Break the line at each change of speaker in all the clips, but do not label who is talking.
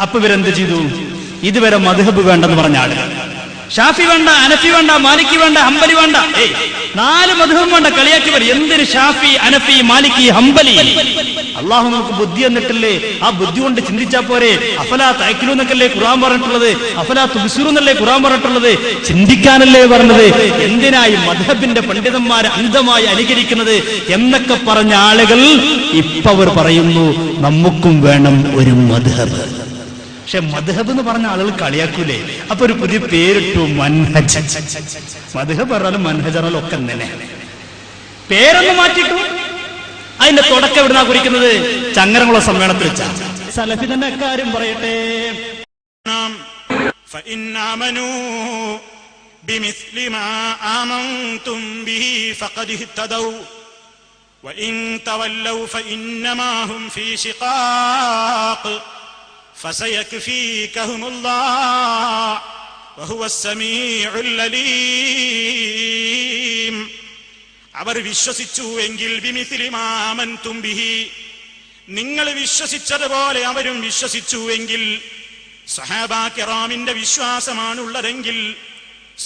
അപ്പൊ ഇവരെന്ത് ചെയ്തു? ഇതുവരെ മദ്ഹബ് വേണ്ടെന്ന് പറഞ്ഞ ആളുകൾ, ഷാഫി വേണ്ട, അനഫി വേണ്ട, മാലിക്കി വേണ്ട, ഹംബലി വേണ്ട, 4 മദ്ഹബും വേണ്ട, കളിയാക്കി വരും. എന്തൊരു ഷാഫി, അനഫി, മാലിക്കി, ഹംബലി? അള്ളാഹു നമുക്ക് ബുദ്ധി എന്നിട്ടില്ലേ? ആ ബുദ്ധി കൊണ്ട് ചിന്തിച്ചാ പോരെ? അഫലാ തഅഖിലൂൻ എന്നല്ലേ ഖുർആൻ പറഞ്ഞിട്ടുള്ളത്? അഫലാ തുബ്സിറൂൻ എന്നല്ലേ ഖുർആൻ പറഞ്ഞിട്ടുള്ളത്? ചിന്തിക്കാനല്ലേ പറഞ്ഞത്? എന്തിനായി മദ്ഹബിന്റെ പണ്ഡിതന്മാരെ അന്ധമായി അനുകരിക്കുന്നത് എന്നൊക്കെ പറഞ്ഞ ആളുകൾ ഇപ്പൊ അവർ പറയുന്നു നമുക്കും വേണം ഒരു മദ്ഹബ്. പക്ഷെ മദ്ഹബ് എന്ന് പറഞ്ഞ ആളുകൾ കളിയാക്കൂലേ? അപ്പൊ ഒരു പുതിയ പേരിട്ടു, മൻഹജ്. മദ്ഹബ് പറഞ്ഞാലും മൻഹജ് പറഞ്ഞാലും ഒക്കെ തന്നെ പേരൊന്ന് മാറ്റിട്ടു. അതിന്റെ തുടക്കം എവിടുന്നാ കുറിക്കുന്നത്? ചങ്ങരംകുളം സമ്മേളനത്തിൽ വെച്ചാ. സലഫി തന്നെ കാര്യം പറയട്ടെ.
فسيكفيكهم الله وهو السميع العليم. അവർ വിശ്വസിച്ചുവെങ്കിൽ ബിമിസ്ലി മാ ആമൻതും ബിഹി, നിങ്ങൾ വിശ്വസിച്ചതുപോലെ അവരും വിശ്വസിച്ചുവെങ്കിൽ, സഹാബാ കിറാമിന്റെ വിശ്വാസമാണുള്ളതെങ്കിൽ,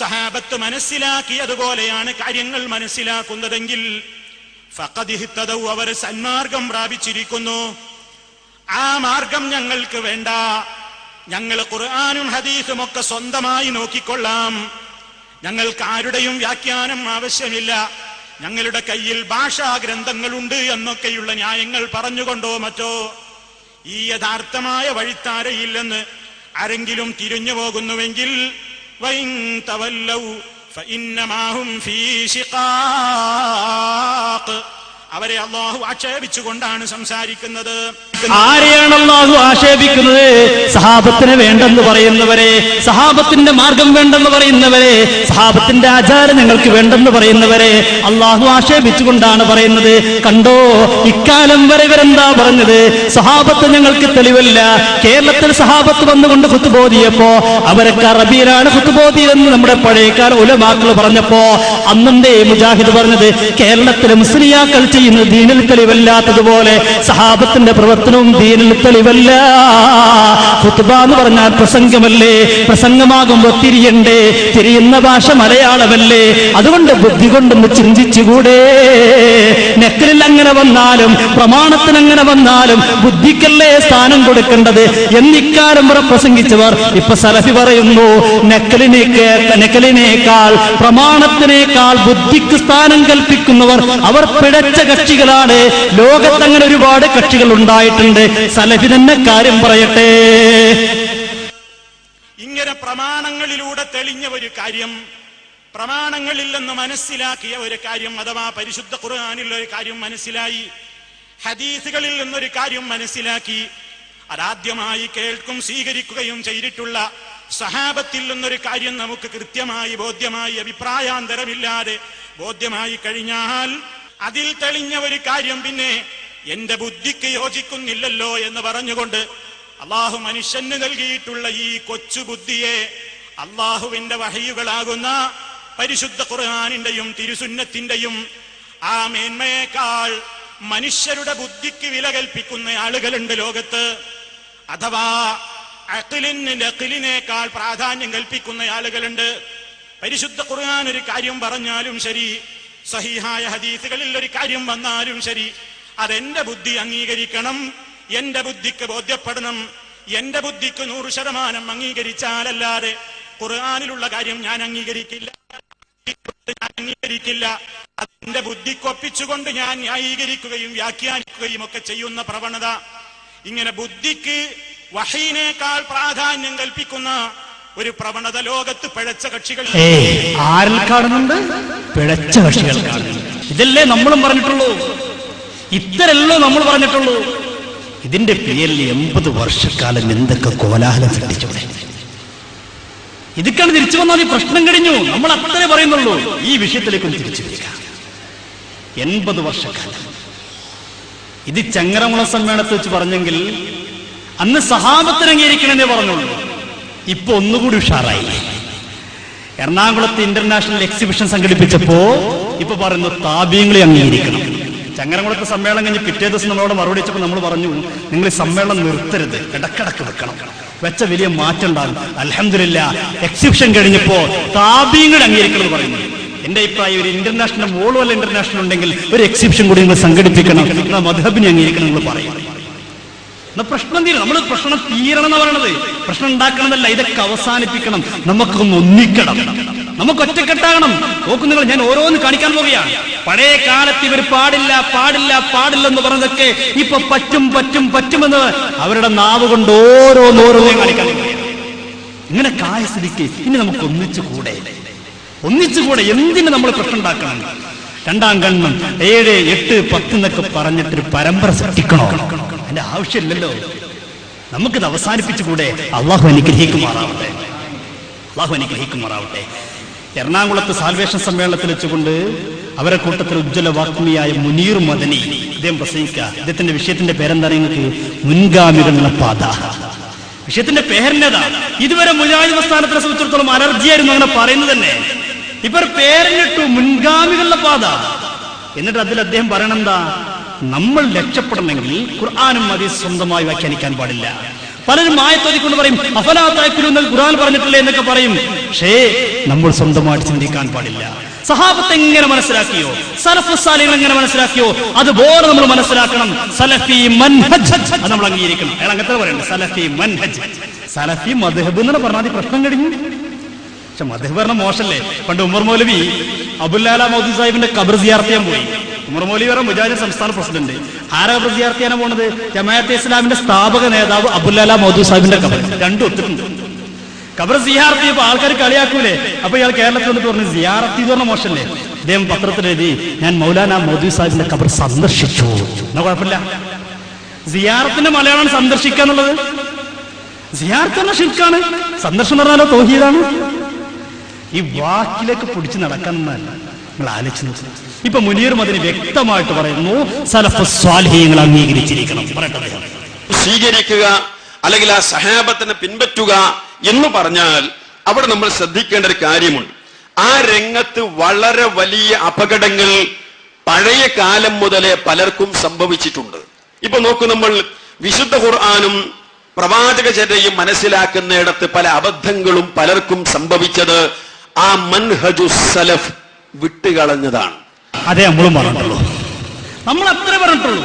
സഹാബത്ത് മനസ്സിലാക്കിയതുപോലെയാണ് കാര്യങ്ങൾ മനസ്സിലാക്കുന്നതെങ്കിൽ, ഫഖദ് ഇഹ്തദൗ, അവർ സന്മാർഗം പ്രാപിച്ചിരിക്കുന്നു. ആ മാർഗം ഞങ്ങൾക്ക് വേണ്ട. ഞങ്ങൾ ഖുർആനും ഹദീസും ഒക്കെ സ്വന്തമായി നോക്കിക്കൊള്ളാം. ഞങ്ങൾക്ക് ആരുടെയും വ്യാഖ്യാനം ആവശ്യമില്ല. ഞങ്ങളുടെ കയ്യിൽ ഭാഷാ ഗ്രന്ഥങ്ങളുണ്ട് എന്നൊക്കെയുള്ള ന്യായങ്ങൾ പറഞ്ഞുകൊണ്ടോ മറ്റോ ഈ യഥാർത്ഥമായ വഴിത്താരയില്ലെന്ന് ആരെങ്കിലും തിരിഞ്ഞു പോകുന്നുവെങ്കിൽ, വഇൻ തവല്ലൗ ഫഇന്നമാ ഹും ഫീ ശിഖാഖ്, അവരെ അള്ളാഹു ആക്ഷേപിച്ചുകൊണ്ടാണ് സംസാരിക്കുന്നത്.
ആരെയാണ് അള്ളാഹു ആക്ഷേപിക്കുന്നത്? സഹാബത്തിന് വേണ്ടെന്ന് പറയുന്നവരെ, സഹാബത്തിന്റെ മാർഗം വേണ്ടെന്ന് പറയുന്നവരെ, സഹാബത്തിന്റെ ആചാരം ഞങ്ങൾക്ക് വേണ്ടെന്ന് പറയുന്നവരെ അള്ളാഹു ആക്ഷേപിച്ചുകൊണ്ടാണ് പറയുന്നത്. കണ്ടോ, ഇക്കാലം വരെ ഇവരെന്താ പറഞ്ഞത്? സഹാബത്ത് ഞങ്ങൾക്ക് തെളിവല്ല. കേരളത്തിൽ സഹാബത്ത് വന്നുകൊണ്ട് ഖുത്ബോദിയപ്പോ അവരൊക്കെ അറബിയിലാണ് ഖുത്ബോദിയെന്ന് നമ്മുടെ പഴയക്കാർ ഉലമാക്കൾ പറഞ്ഞപ്പോ അന്നന്തേ മുജാഹിദ് പറഞ്ഞത് കേരളത്തിലെ മുസ്ലിയാക്കൾ ചെയ്യുന്ന ദീനിൽ തെളിവല്ലാത്തതുപോലെ സഹാബത്തിന്റെ പ്രവർത്തനവും ദീനിൽ തെളിവല്ല. ഖുത്ബ എന്ന് പറഞ്ഞാൽ പ്രസംഗമല്ലേ? പ്രസംഗമാകുമ്പോൾ തിരിയണ്ടേ? തിരിയുന്ന ഭാഷ മലയാളമല്ലേ? അതുകൊണ്ട് ബുദ്ധി കൊണ്ടൊന്ന് ചിന്തിച്ചുകൂടെ? നെക്കലിൽ അങ്ങനെ വന്നാലും പ്രമാണത്തിന് അങ്ങനെ വന്നാലും ബുദ്ധിക്കല്ലേ സ്ഥാനം കൊടുക്കേണ്ടത് എന്നിക്കാലം വരെ പ്രസംഗിച്ചവർ ഇപ്പൊ സലഫി പറയുന്നു നെക്കലിനേക്കാൾ പ്രമാണത്തിനേക്കാൾ ബുദ്ധിക്ക് സ്ഥാനം കൽപ്പിക്കുന്നവർ അവർ പിഴച്ച കക്ഷികളാണ്. ലോകത്തങ്ങനെ ഒരുപാട് കക്ഷികൾ ഉണ്ടായിട്ടുണ്ട്. സലഫി തന്നെ കാര്യം പറയട്ടെ.
ഇങ്ങനെ പ്രമാണങ്ങളിലൂടെ തെളിഞ്ഞ ഒരു കാര്യം, പ്രമാണങ്ങളിൽ നിന്ന് മനസ്സിലാക്കിയ ഒരു കാര്യം, അഥവാ പരിശുദ്ധ ഖുർആനിൽ ഒരു കാര്യം മനസ്സിലായി, ഹദീസുകളിൽ നിന്നൊരു കാര്യം മനസ്സിലാക്കി, അതാദ്യമായി കേൾക്കും സ്വീകരിക്കുകയും ചെയ്തിട്ടുള്ള സഹാബത്തിൽ നിന്നൊരു കാര്യം നമുക്ക് കൃത്യമായി ബോധ്യമായി, അഭിപ്രായാന്തരമില്ലാതെ ബോധ്യമായി കഴിഞ്ഞാൽ അതിൽ തെളിഞ്ഞ ഒരു കാര്യം പിന്നെ എന്റെ ബുദ്ധിക്ക് യോജിക്കുന്നില്ലല്ലോ എന്ന് പറഞ്ഞുകൊണ്ട് അള്ളാഹു മനുഷ്യന് നൽകിയിട്ടുള്ള ഈ കൊച്ചു ബുദ്ധിയെ അള്ളാഹുവിന്റെ വഹയുകളാകുന്ന പരിശുദ്ധ ഖുർആനിന്റെയും തിരുസുന്നത്തിന്റെയും ആ മേന്മയേക്കാൾ മനുഷ്യരുടെ ബുദ്ധിക്ക് വില കൽപ്പിക്കുന്ന ആളുകളുണ്ട് ലോകത്ത്. അഥവാ അഖ്ലിനേക്കാൾ പ്രാധാന്യം കൽപ്പിക്കുന്ന ആളുകളുണ്ട്. പരിശുദ്ധ ഖുർആൻ ഒരു കാര്യം പറഞ്ഞാലും ശരി, സഹീഹായ ഹദീസുകളിൽ ഒരു കാര്യം വന്നാലും ശരി, അതെന്റെ ബുദ്ധി അംഗീകരിക്കണം, എന്റെ ബുദ്ധിക്ക് ബോധ്യപ്പെടണം. എന്റെ ബുദ്ധിക്ക് 100% അംഗീകരിച്ചാലല്ലാതെ ഖുർആനിലുള്ള കാര്യം ഞാൻ അംഗീകരിക്കില്ല. അതിന്റെ ബുദ്ധിക്കൊപ്പിച്ചുകൊണ്ട് ഞാൻ ന്യായീകരിക്കുകയും വ്യാഖ്യാനിക്കുകയും ഒക്കെ ചെയ്യുന്ന പ്രവണത, ഇങ്ങനെ ബുദ്ധിക്ക് വഹീനേക്കാൾ പ്രാധാന്യം കൽപ്പിക്കുന്ന ഒരു പ്രവണത ലോകത്ത് പിഴച്ച കക്ഷികൾ
ആരിൽ കാണുന്നുണ്ട്? പിഴച്ച കക്ഷികൾ കാണുന്നുണ്ട്. ഇതല്ലേ നമ്മളും പറഞ്ഞിട്ടുള്ളൂ, ഇത്തരല്ലോ നമ്മൾ പറഞ്ഞിട്ടുള്ളൂ. ഇതിന്റെ പേരിൽ 80 വർഷക്കാലം എന്തൊക്കെ കോലാഹലം സൃഷ്ടിച്ചൂടെ? ഇതൊക്കെയാണ് തിരിച്ചു വന്നാൽ ഈ പ്രശ്നം കഴിഞ്ഞു. നമ്മൾ അത്രേ പറയുന്നുള്ളൂ. ഈ വിഷയത്തിലേക്കൊന്ന് തിരിച്ചു വരിക. 80 വർഷക്കാലം ഇത് ചങ്ങരംകുളം സമ്മേളനത്തിൽ വെച്ച് പറഞ്ഞെങ്കിൽ അന്ന് സഹാബത്തിന് അംഗീകരിക്കണമെന്നേ പറഞ്ഞുള്ളൂ. ഇപ്പൊ ഒന്നുകൂടി ഉഷാറായി. എറണാകുളത്ത് ഇന്റർനാഷണൽ എക്സിബിഷൻ സംഘടിപ്പിച്ചപ്പോ ഇപ്പൊ പറയുന്നു താബീങ്ങളെ അംഗീകരിക്കണം. ചങ്ങരംകുളത്ത് സമ്മേളനം കഴിഞ്ഞ് പിറ്റേ ദിവസം നമ്മളോട് മറുപടി വെച്ചപ്പോൾ നമ്മൾ പറഞ്ഞു, നിങ്ങൾ ഈ സമ്മേളനം നിർത്തരുത്, ഇടക്കിടക്ക് വെക്കണം. വെച്ച വലിയ മാറ്റം ഉണ്ടാകും. അൽഹംദുലില്ലാഹ് എക്സിബിഷൻ കഴിഞ്ഞപ്പോ താബീങ്ങൾ അംഗീകരിക്കണം എന്ന് പറയുന്നു. എന്റെ അഭിപ്രായം, ഒരു ഇന്റർനാഷണൽ മോളുവല്ല ഇന്റർനാഷണൽ ഉണ്ടെങ്കിൽ ഒരു എക്സിബിഷൻ കൂടി നിങ്ങൾ സംഘടിപ്പിക്കണം, മദ്ഹബിനെ അംഗീകരിക്കണം നിങ്ങൾ പറയും. പ്രശ്നം തീരണം. നമ്മൾ പ്രശ്നം തീരണം എന്ന് പറയണത് പ്രശ്നം ഉണ്ടാക്കണമെന്നല്ല, ഇതൊക്കെ അവസാനിപ്പിക്കണം. നമുക്കൊന്ന് ഒന്നിക്കണം, നമുക്ക് ഒറ്റക്കെട്ടാകണം. നോക്കൂ നിങ്ങൾ, ഞാൻ ഓരോന്ന് കാണിക്കാൻ പോവുകയാണ്. പഴയ കാലത്ത് ഇവർ പാടില്ല പാടില്ല പാടില്ലെന്ന് പറഞ്ഞതൊക്കെ ഇപ്പൊ പറ്റും പറ്റും പറ്റുമെന്ന് അവരുടെ നാവ് കൊണ്ട് ഓരോന്നോരോന്നേ കാണിക്കാൻ പോവുകയാണ്. ഇങ്ങനെ കായ സ്ഥിതിക്ക് ഇനി നമുക്ക് ഒന്നിച്ചുകൂടെ? എന്തിന് നമ്മൾ പ്രശ്നം ഉണ്ടാക്കണം? രണ്ടാം കണ്ണം 7, 8, 10 എന്നൊക്കെ പറഞ്ഞിട്ടൊരു പരമ്പര സൃഷ്ടിക്കണോ? അതിന്റെ ആവശ്യമില്ലല്ലോ. നമുക്കിത് അവസാനിപ്പിച്ചുകൂടെ? അള്ളാഹു അനുഗ്രഹിക്കുമാറാവട്ടെ. എറണാകുളത്ത് സാൽവേഷൻ സമ്മേളനത്തിൽ വെച്ചുകൊണ്ട് അവരെ കൂട്ടത്തിൽ ഉജ്ജ്വല വാഗ്മിയായ മുനീർ മദനി ഇദ്ദേഹം പ്രസംഗിക്കുക. ഇദ്ദേഹത്തിന്റെ വിഷയത്തിന്റെ പേരെന്താണ് നിങ്ങൾക്ക്? മുൻഗാമികളുടെ പാത. വിഷയത്തിന്റെ പേരിൻ്റെതാ. ഇതുവരെ മുജാഹിദ് പ്രസ്ഥാനത്തിനെ സംബന്ധിച്ചിടത്തോളം അലർജിയായിരുന്നു അങ്ങനെ പറയുന്നത് തന്നെ. ഇവർ പേരിലിട്ടു മുൻഗാമികളുടെ പാത. എന്നിട്ട് അതിൽ അദ്ദേഹം പറയണം എന്താ? നമ്മൾ രക്ഷപ്പെടണമെങ്കിൽ ഖുർആനും ഹദീസും സ്വന്തമായി വ്യാഖ്യാനിക്കാൻ പാടില്ല. പലരും ആയത്തോതിക്കൊണ്ട് പറയും അഫലാ തഅഖിലൂൻ ഖുർആൻ പറഞ്ഞിട്ടില്ലേ എന്നൊക്കെ പറയും. പക്ഷേ നമ്മൾ സ്വന്തമായിട്ട് ചിന്തിക്കാൻ പാടില്ല. സഹാബത്ത് എങ്ങനെ മനസ്സിലാക്കിയോ, സലഫ് സാലിഹ്കൾ എങ്ങനെ മനസ്സിലാക്കിയോ അതുപോലെ നമ്മൾ മനസ്സിലാക്കണം. സലഫി മൻഹജ് അത് നമ്മൾ അംഗീകരിക്കണം. അയാൾ അങ്ങനത്തെ പറയുന്നത് സലഫി മൻഹജ്. സലഫി മദ്ഹബ് എന്ന് പറഞ്ഞാൽ പ്രശ്നം കഴിഞ്ഞു. പക്ഷെ മദ്ഹബ് പറഞ്ഞ മോശല്ലേ. പണ്ട് ഉമർ മൗലവി അബുല്ലാല മൗദൂദി സാഹിബിന്റെ ഖബർ സിയാറത്ത് ചെയ്യാൻ പോയി. ഉമർ മൗലവി പറഞ്ഞ മുജാഹിദ് സംസ്ഥാന പ്രസിഡന്റ്. ആരാ ഖബർ സിയാറത്ത് ചെയ്യാൻ പോണത്? ജമാഅത്തെ ഇസ്ലാമിന്റെ സ്ഥാപക നേതാവ് അബുല്ലാല മൗദൂദി സാഹിബിന്റെ ഖബർ. രണ്ടും ഒത്തിട്ടുണ്ട്. ഖബർ സിയാറത്ത് ചെയ്യുമ്പോൾ ആൾക്കാർ കളിയാക്കൂലേ? അപ്പൊ ഇയാൾ കേരളത്തിൽ വന്നിട്ട് പറഞ്ഞു സിയാറത്ത് ചെയ്ത് പറഞ്ഞ മോശല്ലേ. അദ്ദേഹം പത്രത്തിൽ എഴുതി ഞാൻ മൗലാന മൗദൂദി സാഹിബിന്റെ ഖബർ സന്ദർശിച്ചു. എന്നാ കുഴപ്പമില്ല. സിയാറത്തിന്റെ മലയാളം സന്ദർശിക്കുക എന്നുള്ളത്. സിയാറത്ത് എന്ന ശിർക്കാണ്, സന്ദർശനം പറഞ്ഞാലോ തൗഹീദാണ്. ഈ വാക്കിലേക്ക് പിടിച്ച് നടക്കാനല്ല. നിങ്ങൾ ആലോചിച്ച് നോക്കുക. ഇപ്പൊ മുനീർ മദനി വ്യക്തമായിട്ട് പറയുന്നു സലഫ് സ്വാലിഹീങ്ങൾ അംഗീകരിച്ചിരിക്കണം.
സ്വീകരിക്കുക അല്ലെങ്കിൽ ആ സഹാബത്തിനെ പിൻപറ്റുക എന്ന് പറഞ്ഞാൽ അവിടെ നമ്മൾ ശ്രദ്ധിക്കേണ്ട ഒരു കാര്യമുണ്ട്. ആ രംഗത്ത് വളരെ വലിയ അപകടങ്ങൾ പഴയ കാലം മുതലേ പലർക്കും സംഭവിച്ചിട്ടുണ്ട്. ഇപ്പൊ നോക്കൂ, നമ്മൾ വിശുദ്ധ ഖുർആനും പ്രവാചകചര്യയും മനസ്സിലാക്കുന്നിടത്ത് പല അബദ്ധങ്ങളും പലർക്കും സംഭവിച്ചത് ആ മൻഹജു സലഫ് വിട്ടുകളഞ്ഞതാണ്.
അതേ നമ്മളും പറഞ്ഞിട്ടുള്ളൂ. നമ്മൾ അത്ര പറഞ്ഞിട്ടുള്ളൂ.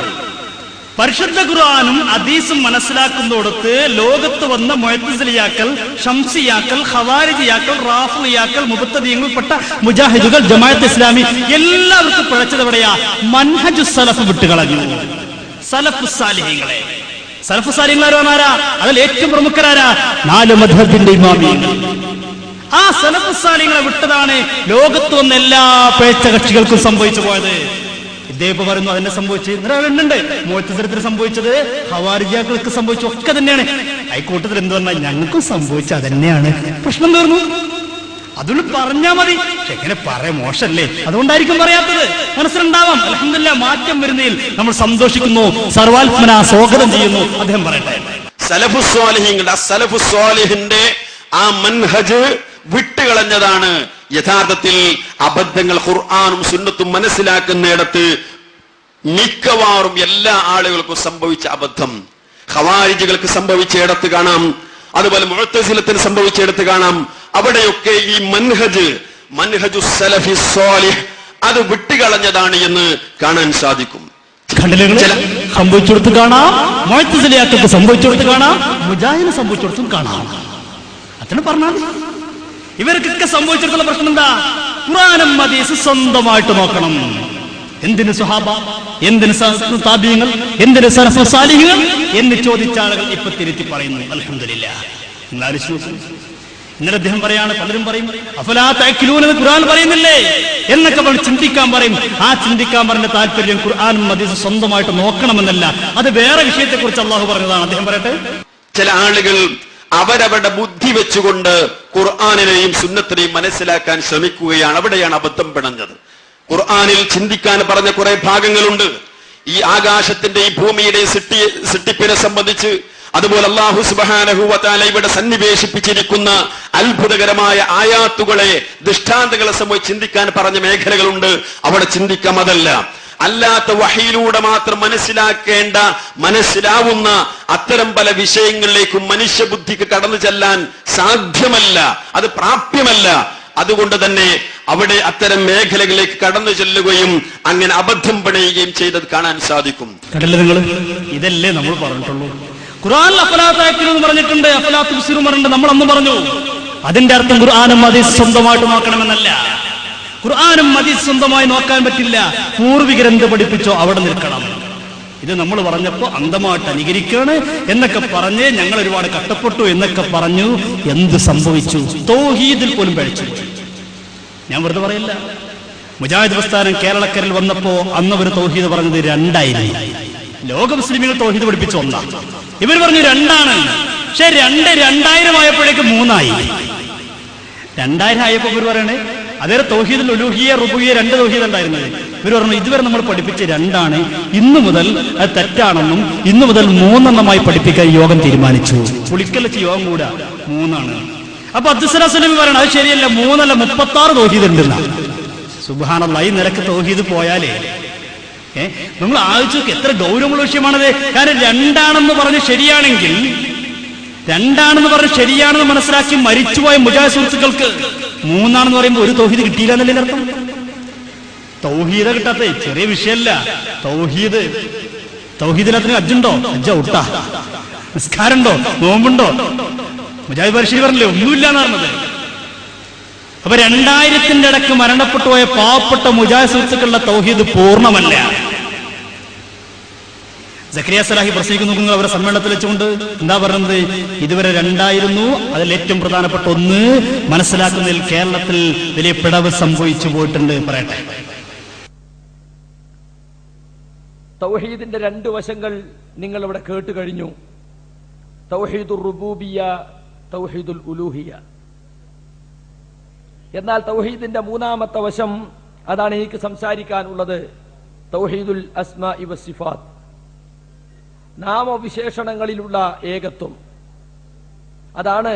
പരിശുദ്ധ ഖുർആനും ഹദീസും മനസ്സിലാക്കുന്നിടത്ത് ലോകത്ത് വന്ന മുഅ്തസിലിയാക്കൾ, ശംസിയാക്കൾ, ഖവാരിജിയാക്കൾ, റാഫിളിയാക്കൾ, മുബത്തദിയങ്ങൾപ്പെട്ട മുജാഹിദുകൾ, ജമാഅത്ത് ഇസ്ലാമി എല്ലാവർക്കും പിഴച്ചത് എവിടെയാ? മൻഹജു സലഫ് വിട്ടുകളഞ്ഞു. സലഫ് സാലിഹീങ്ങളെ. സലഫ് സാലിഹീങ്ങൾ ആരാ? അതിൽ ഏറ്റവും പ്രമുഖരാരാ? 4 മദ്ഹബിന്റെ ഇമാമിയങ്ങൾ. ആ സലഫ് സാലിഹീങ്ങളെ വിട്ടതാണ് ലോകത്ത് വന്ന എല്ലാ പേഴ്ച കക്ഷികൾക്കും സംഭവിച്ചു പോയത്. ഇദ്ദേഹം പറയുന്നു അതിനെ സംഭവിച്ചത് എണ്ണുണ്ട്. മുഅ്തസിലത്തിന് സംഭവിച്ചത്, ഖവാരിജികൾക്ക് സംഭവിച്ചു, ഒക്കെ തന്നെയാണ്. അയക്കൂട്ടത്തിൽ എന്ത് പറഞ്ഞാൽ ഞങ്ങൾക്കും സംഭവിച്ച അതന്നെയാണ്. പ്രശ്നം തീർന്നു. അതുകൊണ്ട് പറഞ്ഞാൽ മതി. പക്ഷെ എങ്ങനെ പറയാൻ മോശമല്ലേ? അതുകൊണ്ടായിരിക്കും പറയാത്തത്. മനസ്സിലുണ്ടാവാം. അൽഹംദുലില്ലാഹ് മാറ്റം വരുന്നതിൽ നമ്മൾ സന്തോഷിക്കുന്നു, സർവാത്മന സ്വാഗതം ചെയ്യുന്നു. അദ്ദേഹം പറയട്ടെ.
സലഫു സ്വാലിഹീങ്ങളുടെ സലഫു സ്വാലിഹിന്റെ ആ മൻഹജ് വിട്ടുകളഞ്ഞതാണ് യഥാർത്ഥത്തിൽ അബദ്ധങ്ങൾ. ഖുർആനും സുന്നത്തും മനസ്സിലാക്കുന്നിടത്ത് മിക്കവാറും എല്ലാ ആളുകൾക്കും സംഭവിച്ച അബദ്ധം ഖവാരിജികൾക്ക് സംഭവിച്ചിടത്ത് കാണാം, അതുപോലെ മുഅ്തസിലത്തിന് സംഭവിച്ചിടത്ത് കാണാം. അവിടെയൊക്കെ ഈ മൻഹജു സലഫി സ്വാലിഹ് അത് വിട്ടുകളഞ്ഞതാണ് എന്ന് കാണാൻ സാധിക്കും.
സംഭവിച്ചിടത്ത് കാണാം, മുഅ്തസിലിയാക്കൾക്ക് സംഭവിച്ചിടത്ത് കാണാം, മുജാഹിദിന് സംഭവിച്ചിടത്തും കാണാം. അത്ര പറഞ്ഞാൽ ഇവർക്കൊക്കെ സംഭവിച്ചിടത്തുള്ള പ്രശ്നം എന്താ? ഖുർആനും ഹദീസും സ്വന്തമായിട്ട് നോക്കണം. എന്തിന് സ്വഹാബ, എന്തിന് താബീങ്ങൾ, എന്തിന് സലഫ് സാലിഹീങ്ങൾ എന്ന് ചോദിച്ച ആളുകൾ ഇപ്പൊ തിരുത്തി പറയുന്നു. അൽഹംദുലില്ലാഹ്. നിങ്ങൾ ആലോചിച്ച് നോക്കൂ. ഇന്നലെ അദ്ദേഹം പറയാണ്, പലരും പറയും അഫലാ തഅഖിലൂൻ എന്ന് ഖുർആൻ പറയുന്നില്ലേ എന്നൊക്കെ നമ്മൾ ചിന്തിക്കാൻ പറയും. ആ ചിന്തിക്കാൻ പറഞ്ഞ താല്പര്യം ഖുർആനും ഹദീസും സ്വന്തമായിട്ട് നോക്കണമെന്നല്ല, അത് വേറെ വിഷയത്തെക്കുറിച്ച് അള്ളാഹു പറഞ്ഞതാണ്. അദ്ദേഹം പറയട്ടെ.
ചില ആളുകൾ അവരവരുടെ ബുദ്ധി വെച്ചുകൊണ്ട് ഖുർആനിനെയും സുന്നത്തിനെയും മനസ്സിലാക്കാൻ ശ്രമിക്കുകയാണ്. അവിടെയാണ് അബദ്ധം പിണഞ്ഞത്. ഖുർആനിൽ ചിന്തിക്കാൻ പറഞ്ഞ കുറെ ഭാഗങ്ങളുണ്ട്. ഈ ആകാശത്തിന്റെ ഈ ഭൂമിയുടെ സൃഷ്ടിപ്പിനെ സംബന്ധിച്ച്, അതുപോലെ അല്ലാഹു സുബ്ഹാനഹു വ തആല ഇവിടെ സന്നിവേശിപ്പിച്ചിരിക്കുന്ന അത്ഭുതകരമായ ആയാത്തുകളെ, ദൃഷ്ടാന്തങ്ങളെ സംബന്ധിച്ച് ചിന്തിക്കാൻ പറഞ്ഞ മേഖലകളുണ്ട്. അവിടെ ചിന്തിക്കാം. അതല്ല, അല്ലാത്ത വഹയിലൂടെ മാത്രം മനസ്സിലാവുന്ന അത്തരം പല വിഷയങ്ങളിലേക്കും മനുഷ്യബുദ്ധിക്ക് കടന്നു ചെല്ലാൻ സാധ്യമല്ല, അത് പ്രാപ്യമല്ല. അതുകൊണ്ട് തന്നെ അവിടെ അത്തരം മേഖലകളിലേക്ക് കടന്നു ചെല്ലുകയും അങ്ങനെ അബദ്ധം പണയുകയും ചെയ്തത് കാണാൻ സാധിക്കും.
കണ്ടല്ലേ നിങ്ങൾ, ഇതല്ലേ നമ്മൾ പറഞ്ഞിട്ടുള്ളൂ. ഖുർആനിൽ അഫലാ തഅഖിലൂൻ പറഞ്ഞിട്ടുണ്ട്, അഫലാ തുബ്സിറൂൻ പറഞ്ഞിട്ടുണ്ട്. നമ്മൾ അന്ന് പറഞ്ഞു അതിന്റെ അർത്ഥം ഖുർആനും ഹദീസ് സ്വന്തമായിട്ട് നോക്കണമെന്നല്ല. ഖുർആനും ഹദീസ് സ്വന്തമായി നോക്കാൻ പറ്റില്ല. പൂർവികരെന്ത് പഠിപ്പിച്ചോ അവിടെ നിൽക്കണം. ഇത് നമ്മൾ പറഞ്ഞപ്പോ അന്ധമായിട്ട് അനുകരിക്കാണ് എന്നൊക്കെ പറഞ്ഞ് ഞങ്ങൾ ഒരുപാട് കഷ്ടപ്പെട്ടു എന്നൊക്കെ പറഞ്ഞു. എന്ത് സംഭവിച്ചു? തൗഹീദിൽ പോലും പഴിച്ചു. ഞാൻ വെറുതെ പറയില്ല. മുജാഹിദ് പ്രസ്ഥാനം കേരളക്കരയിൽ വന്നപ്പോ അന്ന് ഒരു തൗഹീദ് പറഞ്ഞത് 2 ലോക മുസ്ലിമുകൾ തൗഹീദ് പഠിപ്പിച്ച 1. ഇവർ പറഞ്ഞു 2. പക്ഷെ 2000 ആയപ്പോഴേക്ക് 3 2000 ആയപ്പോ ഇവർ പറയണേ അതേ തൗഹീദുൽ ഉലൂഹിയ്യ റുബൂഹിയ്യ 2 തൗഹീദ് ഉണ്ടായിരുന്നത്. ഇവർ പറഞ്ഞു ഇതുവരെ നമ്മൾ പഠിപ്പിച്ച 2. ഇന്നു മുതൽ അത് തെറ്റാണെന്നും ഇന്നു മുതൽ 3 പഠിപ്പിക്കാൻ യോഗം തീരുമാനിച്ചു. പുളിക്കലച്ച് യോഗം കൂടാ 3. അപ്പൊ അബ്ദുസ്സലാം സ്വലമി പറയണം അത് ശരിയല്ല, 3 അല്ല 36 തൗഹീദ് ഉണ്ടെന്നാ. സുബ്ഹാനല്ലാഹ്, ഈ നിലക്ക് തൗഹീദ് പോയാലേ നമ്മൾ ആലോചിച്ച് നോക്ക് എത്ര ഗൗരവമുള്ള വിഷയമാണത്. കാരണം 2 പറഞ്ഞ് ശരിയാണെങ്കിൽ 2 പറഞ്ഞ് ശരിയാണെന്ന് മനസ്സിലാക്കി മരിച്ചുപോയ മുജാഹിദ് സുഹൃത്തുക്കൾക്ക് 3 പറയുമ്പോൾ ഒരു തൗഹീദ് കിട്ടിയില്ല എന്നല്ലേ അർത്ഥം. തൗഹീദ കിട്ടാത്ത ചെറിയ വിഷയമല്ല. തൗഹീദിനകത്തിന് ഹജ്ജുണ്ടോ? ഹജ്ജ ഉട്ടാ. നിസ്കാരമുണ്ടോ? നോമ്പുണ്ടോ? മുജാഹിദ് പരിശീലി പറഞ്ഞില്ലേ ഒന്നുമില്ല എന്ന് പറഞ്ഞത്. അപ്പൊ 2000-ന്റെ ഇടക്ക് മരണപ്പെട്ടു പോയ പാവപ്പെട്ട മുജാഹിദ് സുഹൃത്തുക്കളുടെ തൗഹീദ് പൂർണ്ണമല്ല. സക്കരിയ സലാഹി പ്രസംഗിക്കുന്നു നോക്കുന്നത് അവരെ സമ്മേളനത്തിൽ വെച്ചുകൊണ്ട് എന്താ പറയുന്നത്? ഇതുവരെ 2 അതിൽ ഏറ്റവും പ്രധാനപ്പെട്ട 1 മനസ്സിലാക്കുന്നതിൽ കേരളത്തിൽ വലിയ പിഴവ് സംഭവിച്ചു പോയിട്ടുണ്ട്. പറയട്ടെ,
തൗഹീദിന്റെ 2 വശങ്ങൾ നിങ്ങൾ ഇവിടെ കേട്ട് കഴിഞ്ഞു. തൗഹീദുർ റുബൂബിയ്യ, തൗഹീദുൽ ഉലൂഹിയ്യ. എന്നാൽ തൗഹീദിന്റെ 3ാമത്തെ വശം, അതാണ് എനിക്ക് സംസാരിക്കാനുള്ളത്. തൗഹീദുൽ അസ്മാഇ വസ്സിഫാത്ത്, നാമവിശേഷണങ്ങളിലുള്ള ഏകത്വം. അതാണ്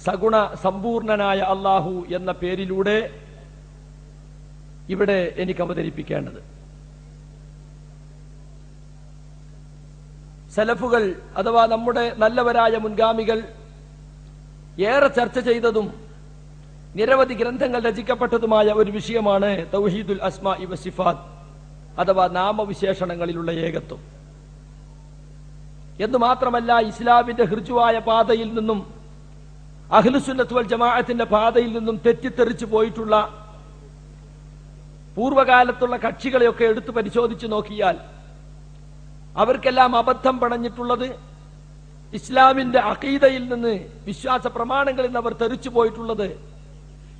സഗുണ സമ്പൂർണനായ അല്ലാഹു എന്ന പേരിലൂടെ ഇവിടെ എനിക്ക് അവതരിപ്പിക്കേണ്ടത്. സലഫുകൾ അഥവാ നമ്മുടെ നല്ലവരായ മുൻഗാമികൾ ഏറെ ചർച്ച ചെയ്തതും നിരവധി ഗ്രന്ഥങ്ങൾ രചിക്കപ്പെട്ടതുമായ ഒരു വിഷയമാണ് തൗഹീദുൽ അസ്മാഇ വസ്സിഫാത്ത് അഥവാ നാമവിശേഷണങ്ങളിലുള്ള ഏകത്വം. എന്ന് മാത്രമല്ല, ഇസ്ലാമിന്റെ ഹൃജുവായ പാതയിൽ നിന്നും അഹ്ലുസുന്നത്ത് വൽ ജമാഅത്തിന്റെ പാതയിൽ നിന്നും തെറ്റിത്തെറിച്ചു പോയിട്ടുള്ള പൂർവകാലത്തുള്ള കക്ഷികളെയൊക്കെ എടുത്തു പരിശോധിച്ചു നോക്കിയാൽ അവർക്കെല്ലാം അബദ്ധം പണഞ്ഞിട്ടുള്ളത് ഇസ്ലാമിന്റെ അഖീദയിൽ നിന്ന്, വിശ്വാസ പ്രമാണങ്ങളിൽ നിന്ന് അവർ തെറിച്ചു പോയിട്ടുള്ളത്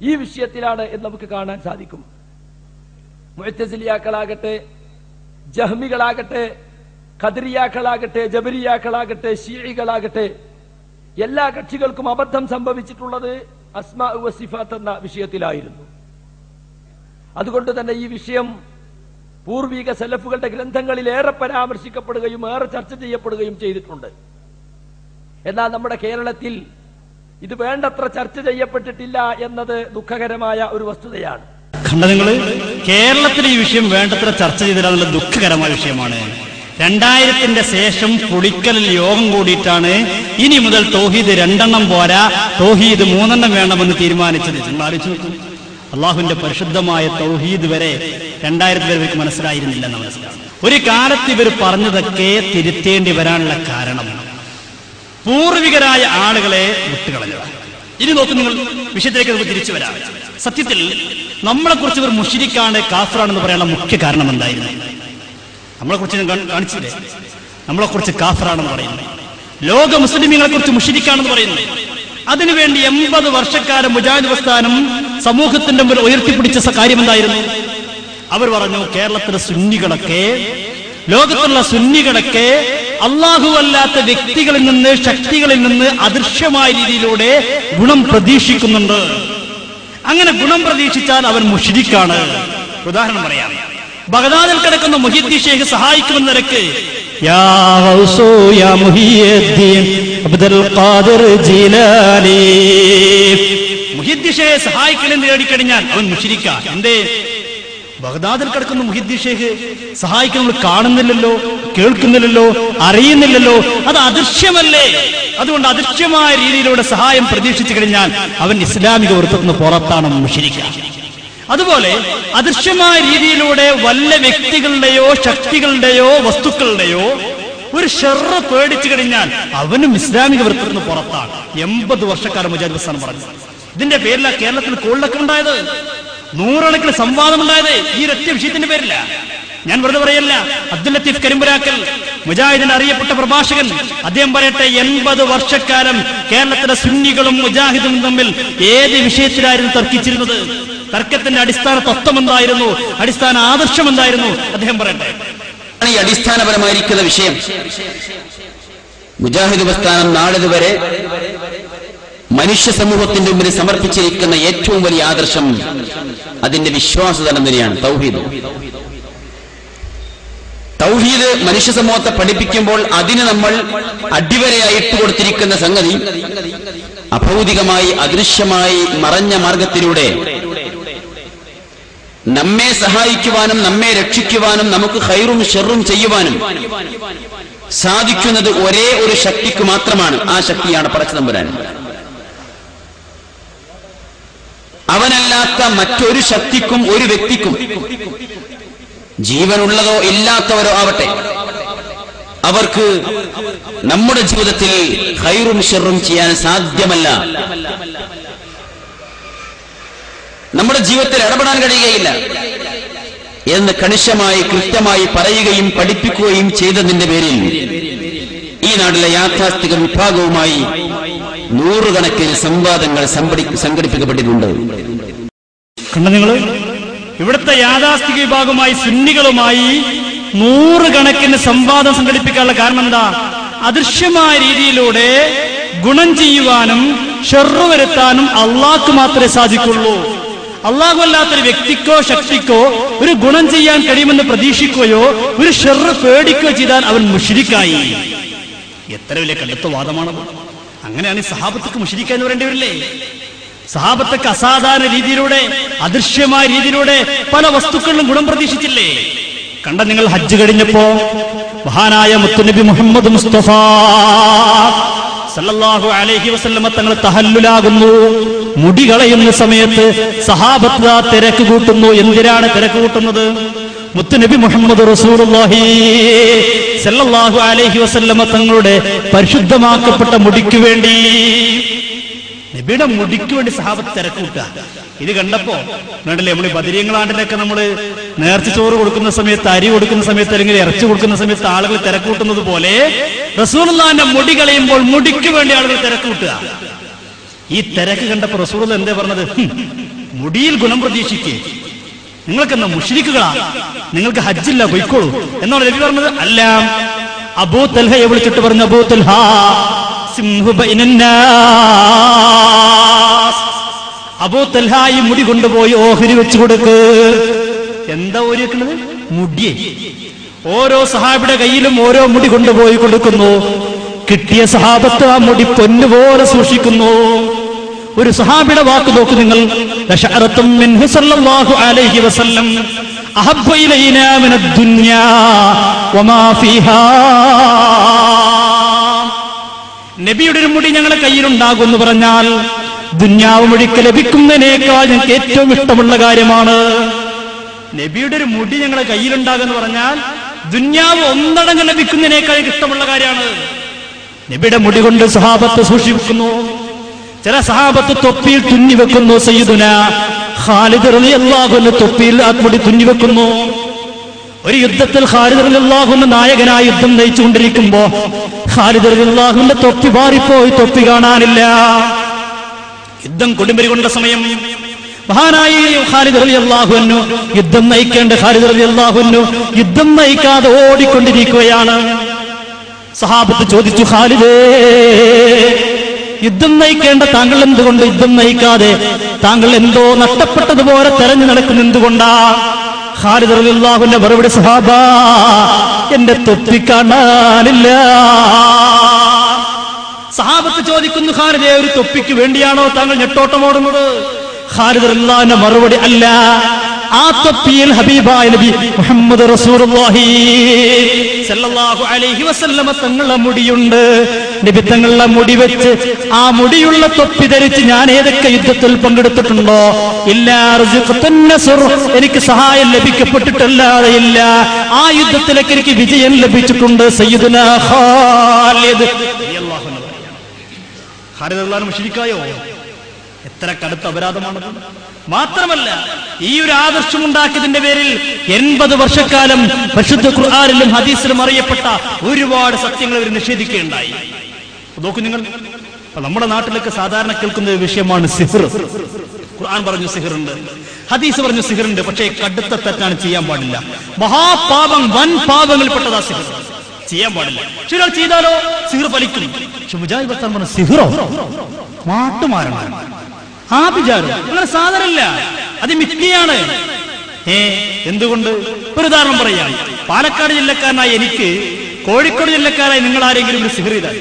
ഈ വിഷയത്തിലാണ് എന്ന് നമുക്ക് കാണാൻ സാധിക്കും. മുഅ്തസിലിയാക്കളാകട്ടെ, ജഹ്മികളാകട്ടെ, ഖദരിയാക്കളാകട്ടെ, ജബരിയാക്കളാകട്ടെ, ശീഇകളാകട്ടെ, എല്ലാ കക്ഷികൾക്കും അബദ്ധം സംഭവിച്ചിട്ടുള്ളത് അസ്മാ വസിഫാത്ത് എന്ന വിഷയത്തിലായിരുന്നു. അതുകൊണ്ട് തന്നെ ഈ വിഷയം പൂർവിക സലഫുകളുടെ ഗ്രന്ഥങ്ങളിൽ ഏറെ പരാമർശിക്കപ്പെടുകയും ഏറെ ചർച്ച ചെയ്യപ്പെടുകയും ചെയ്തിട്ടുണ്ട്. എന്നാൽ നമ്മുടെ കേരളത്തിൽ ഇത് വേണ്ടത്ര ചർച്ച ചെയ്യപ്പെട്ടിട്ടില്ല എന്നത് ദുഃഖകരമായ ഒരു വസ്തുതയാണ്.
ഖണ്ഡനങ്ങള് കേരളത്തിൽ ഈ വിഷയം വേണ്ടത്ര ചർച്ച ചെയ്തില്ല, ദുഃഖകരമായ വിഷയമാണ്. 2000-ന്റെ ശേഷം പുളിക്കലിൽ യോഗം കൂടിയിട്ടാണ് ഇനി മുതൽ തൗഹീദ് 2 പോരാ, തൗഹീദ് 3 വേണമെന്ന് തീരുമാനിച്ചത്. നിങ്ങൾ ആലോചിച്ച് നോക്കൂ, അള്ളാഹുവിന്റെ പരിശുദ്ധമായ തൗഹീദ് വരെ 2000 വരെ ഇവർക്ക് മനസ്സിലായിരുന്നില്ല എന്ന് മനസ്സിലാവും. ഒരു കാലത്ത് ഇവർ പറഞ്ഞതൊക്കെ തിരുത്തേണ്ടി വരാനുള്ള കാരണം പൂർവികരായ ആളുകളെ വിട്ടുകളഞ്ഞതാണ്. ഇനി നോക്കൂ, നിങ്ങൾ വിഷയത്തിലേക്ക് നമുക്ക് തിരിച്ചു വരാം. സത്യത്തിൽ നമ്മളെ കുറിച്ച് ഇവർ മുശ്രിക്കാണ്, കാഫിറാണെന്ന് പറയാനുള്ള മുഖ്യ കാരണം എന്തായിരുന്നു? നമ്മളെ കുറിച്ച് കാണിച്ചില്ലേ? നമ്മളെ കുറിച്ച് കാഫിറാണെന്ന് പറയുന്നു, ലോക മുസ്ലിമീങ്ങളെ കുറിച്ച് മുശ്രിക്കാണെന്ന് പറയുന്നു. അതിനുവേണ്ടി 80 വർഷക്കാലം മുജാഹിദ് പ്രസ്ഥാനം സമൂഹത്തിന്റെ മുമ്പിൽ ഉയർത്തിപ്പിടിച്ച കാര്യം എന്തായിരുന്നു? അവർ പറഞ്ഞു, കേരളത്തിലെ സുന്നികളൊക്കെ, ലോകത്തുള്ള സുന്നികളൊക്കെ അല്ലാഹു അല്ലാത്ത വ്യക്തികളിൽ നിന്ന്, ശക്തികളിൽ നിന്ന് അദൃശ്യമായ രീതിയിലൂടെ ഗുണം പ്രതീക്ഷിക്കുന്നുണ്ട്. അങ്ങനെ ഗുണം പ്രതീക്ഷിച്ചാൽ അവൻ മുശ്രിക്കാണ്. ഉദാഹരണം പറയാം, ബഗ്ദാദിൽ കിടക്കുന്ന മുഹീദ്ദീൻ ഷേഖ് സഹായിക്കുമെന്ന നിരക്ക് യാ ഗൗസു യാ മുഹീദ്ദീൻ അബ്ദുൽ ഖാദിർ ജീലാനി, മുഹീദ്ദീൻ ഷേഖ് സഹായിക്കലെന്ന് തേടിക്കഴിഞ്ഞാൽ അവൻ മുശ്രിക്കാ. എന്തേ? ബഗ്ദാദിൽ കിടക്കുന്ന മുഹിദ്ദീൻ ഷേഖ് സഹായിക്കാൻ നമ്മൾ കാണുന്നില്ലല്ലോ, കേൾക്കുന്നില്ലല്ലോ, അറിയുന്നില്ലല്ലോ. അത് അദൃശ്യമല്ലേ? അതുകൊണ്ട് അദൃശ്യമായ രീതിയിലൂടെ സഹായം പ്രതീക്ഷിച്ചു കഴിഞ്ഞാൽ അവൻ ഇസ്ലാമിക വൃത്തത്തിന് പുറത്താണ്, മുശ്രിക്ക്. അതുപോലെ അദൃശ്യമായ രീതിയിലൂടെ വല്ല വ്യക്തികളുടെയോ ശക്തികളുടെയോ വസ്തുക്കളുടെയോ ഒരു ഷർറ് പേടിച്ചു കഴിഞ്ഞാൽ അവനും ഇസ്ലാമിക വൃത്തത്തിന് പുറത്താണ്. 80 വർഷക്കാരൻ മുജാഹിദ് പ്രസ്ഥാനം പറഞ്ഞു. ഇതിന്റെ പേരിലാണ് കേരളത്തിൽ കോളിലൊക്കെ ഉണ്ടായത്, നൂറുകണക്കിന് സംവാദം ഉണ്ടായത്. ഈ ഒരൊറ്റ വിഷയത്തിന്റെ പേരില്ല. ഞാൻ വെറുതെ പറയല്ല. അബ്ദുൽ ലത്തീഫ് കരിമ്പുരാക്കൽ, മുജാഹിദിന്റെ അറിയപ്പെട്ട പ്രഭാഷകൻ, അദ്ദേഹം പറയട്ടെ, 80 വർഷക്കാലം കേരളത്തിലെ സുന്നികളും മുജാഹിദും തമ്മിൽ ഏത് വിഷയത്തിലായിരുന്നു തർക്കിച്ചിരുന്നത്? തർക്കത്തിന്റെ അടിസ്ഥാന തത്വം എന്തായിരുന്നു? അടിസ്ഥാന ആദർശം എന്തായിരുന്നു? അദ്ദേഹം പറയട്ടെ.
ഈ അടിസ്ഥാനപരമായിരിക്കുന്ന വിഷയം മുജാഹിദ് പ്രസ്ഥാനം നാളിതുവരെ മനുഷ്യ സമൂഹത്തിന്റെ മുമ്പിൽ സമർപ്പിച്ചിരിക്കുന്ന ഏറ്റവും വലിയ ആദർശം അതിന്റെ വിശ്വാസതലം തന്നെയാണ്, തൗഹീദ്. തൗഹീദ് മനുഷ്യ സമൂഹത്തെ പഠിപ്പിക്കുമ്പോൾ അതിന് നമ്മൾ അടിവരയായി ഇട്ടുകൊടുത്തിരിക്കുന്ന സംഗതി അഭൗതികമായി അദൃശ്യമായി മറഞ്ഞ മാർഗത്തിലൂടെ നമ്മെ സഹായിക്കുവാനും നമ്മെ രക്ഷിക്കുവാനും നമുക്ക് ഖൈറും ഷർറും ചെയ്യുവാനും സാധിക്കുന്നത് ഒരേ ഒരു ശക്തിക്ക് മാത്രമാണ്. ആ ശക്തിയാണ് പടച്ചതമ്പുരാൻ. അവനല്ലാത്ത മറ്റൊരു ശക്തിക്കും ഒരു വ്യക്തിക്കും, ജീവനുള്ളതോ ഇല്ലാത്തവരോ ആവട്ടെ, അവർക്ക് നമ്മുടെ ജീവിതത്തിൽ ഖൈറും ഷർറും ചെയ്യാൻ സാധ്യമല്ല. നമ്മുടെ ജീവിതത്തിൽ ഇടപെടാൻ കഴിയുകയില്ല എന്ന് കണിശമായി കൃത്യമായി പറയുകയും പഠിപ്പിക്കുകയും ചെയ്തതിന്റെ പേരിൽ ഈ നാട്ടിലെ യാഥാസ്ഥിക വിഭാഗവുമായി നൂറുകണക്കിന് സംവാദങ്ങൾ സംഘടിപ്പിക്കപ്പെട്ടിട്ടുണ്ട്.
കണ്ട നിങ്ങള്, ഇവിടുത്തെ യാഥാസ്ഥിക വിഭാഗവുമായി സുന്നികളുമായി നൂറുകണക്കിന് സംവാദം സംഘടിപ്പിക്കാനുള്ള കാരണം എന്താ? അദൃശ്യമായ രീതിയിലൂടെ ഗുണം ചെയ്യുവാനും ഷർറ് വരുത്താനും അള്ളാഹ്ക്ക് മാത്രമേ സാധിക്കുള്ളൂ. അള്ളാഹു അല്ലാത്തൊരു വ്യക്തിക്കോ ശക്തിക്കോ ഒരു ഗുണം ചെയ്യാൻ കഴിയുമെന്ന് പ്രതീക്ഷിക്കുകയോ ഒരു ഷർറ് പേടിക്കുകയോ ചെയ്താൽ അവൻ മുശ്രിക്കായി. എത്ര വലിയ കടുത്ത വാദമാണത്! അങ്ങനെയാണ് ഈ സഹാബത്തൊക്കെ മുശ്രിക്ക എന്ന് പറയേണ്ടി വരില്ലേ? സഹാബത്തൊക്കെ അസാധാരണ രീതിയിലൂടെ അദൃശ്യമായ രീതിയിലൂടെ പല വസ്തുക്കളിലും ഗുണം പ്രതീക്ഷിച്ചില്ലേ? കണ്ട നിങ്ങൾ, ഹജ്ജ് കഴിഞ്ഞപ്പോ മഹാനായ മുത്തുനബി മുഹമ്മദ് മുസ്തഫ സല്ലല്ലാഹു അലൈഹി വസല്ലമ തങ്ങൾ തഹല്ലുലാകുന്നു. മുടി കളയുന്ന സമയത്ത് സഹാബത്ത് തിരക്ക് കൂട്ടുന്നു. എന്തിനാണ് തിരക്ക് കൂട്ടുന്നത്? മുത്തുനബി മുഹമ്മദ് റസൂലുള്ളാഹി സല്ലല്ലാഹു അലൈഹി വസല്ലമ തങ്ങളുടെ പരിശുദ്ധമാക്കപ്പെട്ട മുടിക്ക് വേണ്ടി, നബിയുടെ മുടിക്ക് വേണ്ടി സഹാബത്ത് തിരക്ക് കൂട്ടുക. ഇത് കണ്ടപ്പോ വേണ്ടല്ലേ, നമ്മൾ ഈ ബദരീങ്ങളാണ്ടിലൊക്കെ നമ്മള് നേർച്ച ചോറ് കൊടുക്കുന്ന സമയത്ത്, അരി കൊടുക്കുന്ന സമയത്ത്, അല്ലെങ്കിൽ ഇറച്ചി കൊടുക്കുന്ന സമയത്ത് ആളുകൾ തിരക്ക് കൂട്ടുന്നത് പോലെ റസൂലുള്ളാഹിന്റെ മുടി കളയുമ്പോൾ മുടിക്ക് വേണ്ടി ആളുകൾ തിരക്ക് കൂട്ടുക. ഈ തിരക്ക് കണ്ടപ്പോ റസൂലുള്ളാഹി എന്താ പറഞ്ഞത്? മുടിയിൽ ഗുണം പ്രതീക്ഷിക്കേ, നിങ്ങൾക്കെന്നാ മുശ്രിക്കുകളാ, നിങ്ങൾക്ക് ഹജ്ജില്ല, പൊയ്ക്കോളൂ എന്നാണ് നബി പറഞ്ഞത്. അല്ല, അബൂ തൽഹയെ വിളിച്ചിട്ട് പറഞ്ഞു, അബൂ തൽഹ സിംഹു ബൈനന്നാസ്, അബൂ തൽഹ ഈ മുടി കൊണ്ടുപോയി ഓഹരി വെച്ചു കൊടുക്ക്. എന്താ ഓരി വെക്കുന്നത്? മുടിയെ. ഓരോ സഹാബിയുടെ കയ്യിലും ഓരോ മുടി കൊണ്ടുപോയി കൊടുക്കുന്നു. കിട്ടിയ സഹാബത്ത് ആ മുടി പൊന്നുപോലെ സൂക്ഷിക്കുന്നു. ഒരു സഹാബിയുടെ വാക്ക് നോക്കൂ നിങ്ങൾ, ലശഅറത്തും മിൻഹു സല്ലല്ലാഹു അലൈഹി വസല്ലം അഹബ്ബു ഇലൈനാ മിനദ് ദുനിയാ വമാ ഫീഹാ. നബിയുടെ ഒരു മുടി ഞങ്ങളുടെ കയ്യിലുണ്ടാകുമെന്ന് പറഞ്ഞാൽ ദുന്യാവ് മുഴിക്ക് ലഭിക്കുന്നതിനേക്കാൾ ഞങ്ങൾക്ക് ഏറ്റവും ഇഷ്ടമുള്ള കാര്യമാണ്. നബിയുടെ ഒരു മുടി ഞങ്ങളുടെ കയ്യിലുണ്ടാകുമെന്ന് പറഞ്ഞാൽ ദുന്യാവ് ഒന്നടങ്കം ലഭിക്കുന്നതിനേക്കാൾ ഇഷ്ടമുള്ള കാര്യമാണ്. നബിയുടെ മുടി കൊണ്ട് സഹാബത്ത് സൂക്ഷിക്കുന്നു. ചില സഹാബത്ത് തൊപ്പിയിൽ തുന്നിവെക്കുന്നു. സയ്യിദുന ഖാലിദ് റളിയല്ലാഹു അൻഹു തൊപ്പിയിൽ ആ മുടി തുന്നിവെക്കുന്നു. ഒരു യുദ്ധത്തിൽ ഖാലിദ് റളിയല്ലാഹു അൻഹു നായകനായി യുദ്ധം നയിച്ചുകൊണ്ടിരിക്കുമ്പോ ഖാലിദ് റളിയല്ലാഹു അൻഹു തൊപ്പി മാറിപ്പോയി, തൊപ്പി കാണാനില്ല. യുദ്ധം കൊടുമ്പിരി കൊണ്ട സമയം മഹാനായി ഖാലിദ് റളിയല്ലാഹു അൻഹു, യുദ്ധം നയിക്കേണ്ട ഖാലിദ് റളിയല്ലാഹു അൻഹു യുദ്ധം നയിക്കാതെ ഓടിക്കൊണ്ടിരിക്കുകയാണ്. സഹാബത്ത് ചോദിച്ചു, ഖാലിദേ, യുദ്ധം നയിക്കേണ്ട താങ്കൾ എന്തുകൊണ്ട് യുദ്ധം നയിക്കാതെ താങ്കൾ എന്തോ നഷ്ടപ്പെട്ടതുപോലെ തെരഞ്ഞു നടക്കുന്ന എന്തുകൊണ്ടാ? ഖാലിദ് റളിയല്ലാഹു അൻഹു മറുപടി, സഹാബാ, എന്റെ തൊപ്പി കാണാനില്ല. സഹാബത്ത് ചോദിക്കുന്നു, ഖാലിദേ, ഒരു തൊപ്പിക്ക് വേണ്ടിയാണോ താങ്കൾ ഞെട്ടോട്ടം ഓടുന്നത്? ഖാലിദ് റളിയല്ലാഹു അൻഹു മറുപടി, അല്ല, ആ തൊപ്പിയിൽ ഹബീബായ നബി മുഹമ്മദ് റസൂലുള്ളാഹി സല്ലല്ലാഹു അലൈഹി വസല്ലമ തങ്ങളുടെ മുടിയുണ്ട്. നബി തങ്ങളുടെ മുടി വെച്ച് ആ മുടിയുള്ള തൊപ്പി ധരിച്ച് ഞാൻ ഏതൊക്കെ യുദ്ധത്തിൽ പങ്കെടുത്തിട്ടുണ്ടോ, എനിക്ക് സഹായം ലഭിക്കപ്പെട്ടിട്ടല്ലാതെ ഇല്ല. ആ യുദ്ധത്തിലേക്ക് എനിക്ക് വിജയം ലഭിച്ചിട്ടുണ്ട്. സയ്യിദുനാ ഖാലിദ് റളിയല്ലാഹു അൻഹു. ഖാലിദ് റളിയല്ലാഹു മുശ്രിക്കായോ? എത്ര കടുത്ത അപരാധമാണത്. മാത്രമല്ല, ഈ ഒരു ആദർശം ഉണ്ടാക്കിയതിന്റെ പേരിൽ 80 വർഷക്കാലം പരിശുദ്ധ ഖുർആനിലും ഹദീസിലും അറിയപ്പെട്ട ഒരുപാട് സത്യങ്ങൾ ഇവർ നിഷേധിക്കുകയുണ്ടായി. നോക്കൂ നിങ്ങൾ, നമ്മുടെ നാട്ടിലൊക്കെ സാധാരണ കേൾക്കുന്ന ഒരു വിഷയമാണ് സിഹ്ർ. ഖുർആൻ പറഞ്ഞു സിഹ്റുണ്ട്, ഹദീസ് പറഞ്ഞു സിഹ്റുണ്ട്. പക്ഷേ കടുത്ത തെറ്റാണ്, ചെയ്യാൻ പാടില്ല. മഹാപാപം, വൻ പാപങ്ങളിൽപ്പെട്ടതാ സിഹ്ർ, ചെയ്യാൻ പാടില്ല. പക്ഷെ ഒരാൾ ചെയ്താലോ സിഹ്ർ ഫലിക്കും. പക്ഷെ മുജാഹിദ് ഭക്തൻ പറഞ്ഞു സിഹ്റോ, മാട്ടുമാരണം, ആ വിചാരം അങ്ങനെ സാധനമില്ല, അത് മിഥ്യയാണ്. എന്തുകൊണ്ട്? ഒരു ഉദാഹരണം പറയാം. പാലക്കാട് ജില്ലക്കാരനായ എനിക്ക് കോഴിക്കോട് ജില്ലക്കാരായി നിങ്ങൾ ആരെങ്കിലും ഒരു സിഹ്ർ ചെയ്താൽ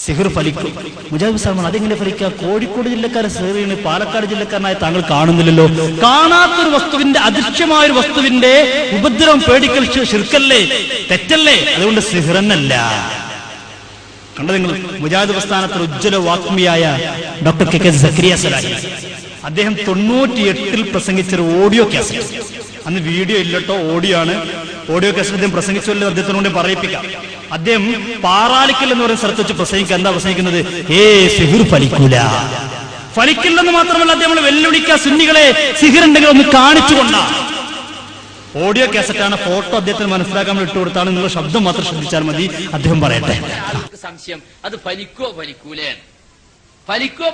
സിഹ്ർ ഫലിക്കും. മുജാഹിദ് സാഹിബ് അതെങ്ങനെ ഫലിക്കുക? കോഴിക്കോട് ജില്ലക്കാരെ സിഹ്ർ ചെയ്യുന്ന പാലക്കാട് ജില്ലക്കാരനായ താങ്കൾ കാണുന്നില്ലല്ലോ. കാണാത്തൊരു വസ്തുവിന്റെ, അദൃശ്യമായ ഒരു വസ്തുവിന്റെ ഉപദ്രവം പേടിക്കൽ ശിർക്കല്ലേ, തെറ്റല്ലേ? അതുകൊണ്ട് സിഹ്റന്നല്ല. കണ്ട നിങ്ങൾ, മുജാഹിദ് പ്രസ്ഥാനത്തിൽ ഉജ്ജ്വല വാഗ്മിയായ ഡോക്ടർ കെ സക്കരിയ സലാഹി, അദ്ദേഹം 98 പ്രസംഗിച്ചൊരു ഓഡിയോ കാസറ്റ്, അന്ന് വീഡിയോ ഇല്ലട്ടോ, ഓഡിയോ ആണ്. ഓഡിയോ കാസറ്റ് അദ്ദേഹം പ്രസംഗിച്ചല്ലോ, അദ്ദേഹത്തിനോട് പറയിപ്പിക്കാം. അദ്ദേഹം പാറാലിക്കൽ എന്ന് പറയുന്ന സ്ഥലത്ത് വെച്ച് പ്രസംഗിക്കുക. എന്താ പ്രസംഗിക്കുന്നത്? സിഹ്ർ ഫലിക്കൂല, ഫലിക്കില്ലെന്ന് മാത്രമല്ല, അദ്ദേഹം വെല്ലുവിളിക്കുക സുന്നികളെ, സിഹ്ർ ഉണ്ടെങ്കിൽ ഒന്ന് കാണിച്ചുകൊണ്ടാ. ഓഡിയോ കാസറ്റാണ്, ഫോട്ടോ അദ്ദേഹത്തിന് മനസ്സിലാക്കാൻ ഇട്ട് കൊടുത്താണ്. നിങ്ങൾ ശബ്ദം മാത്രം ശ്രദ്ധിച്ചാൽ മതി. അദ്ദേഹം പറയട്ടെ.
സംശയം, അത് ഫലിക്കോ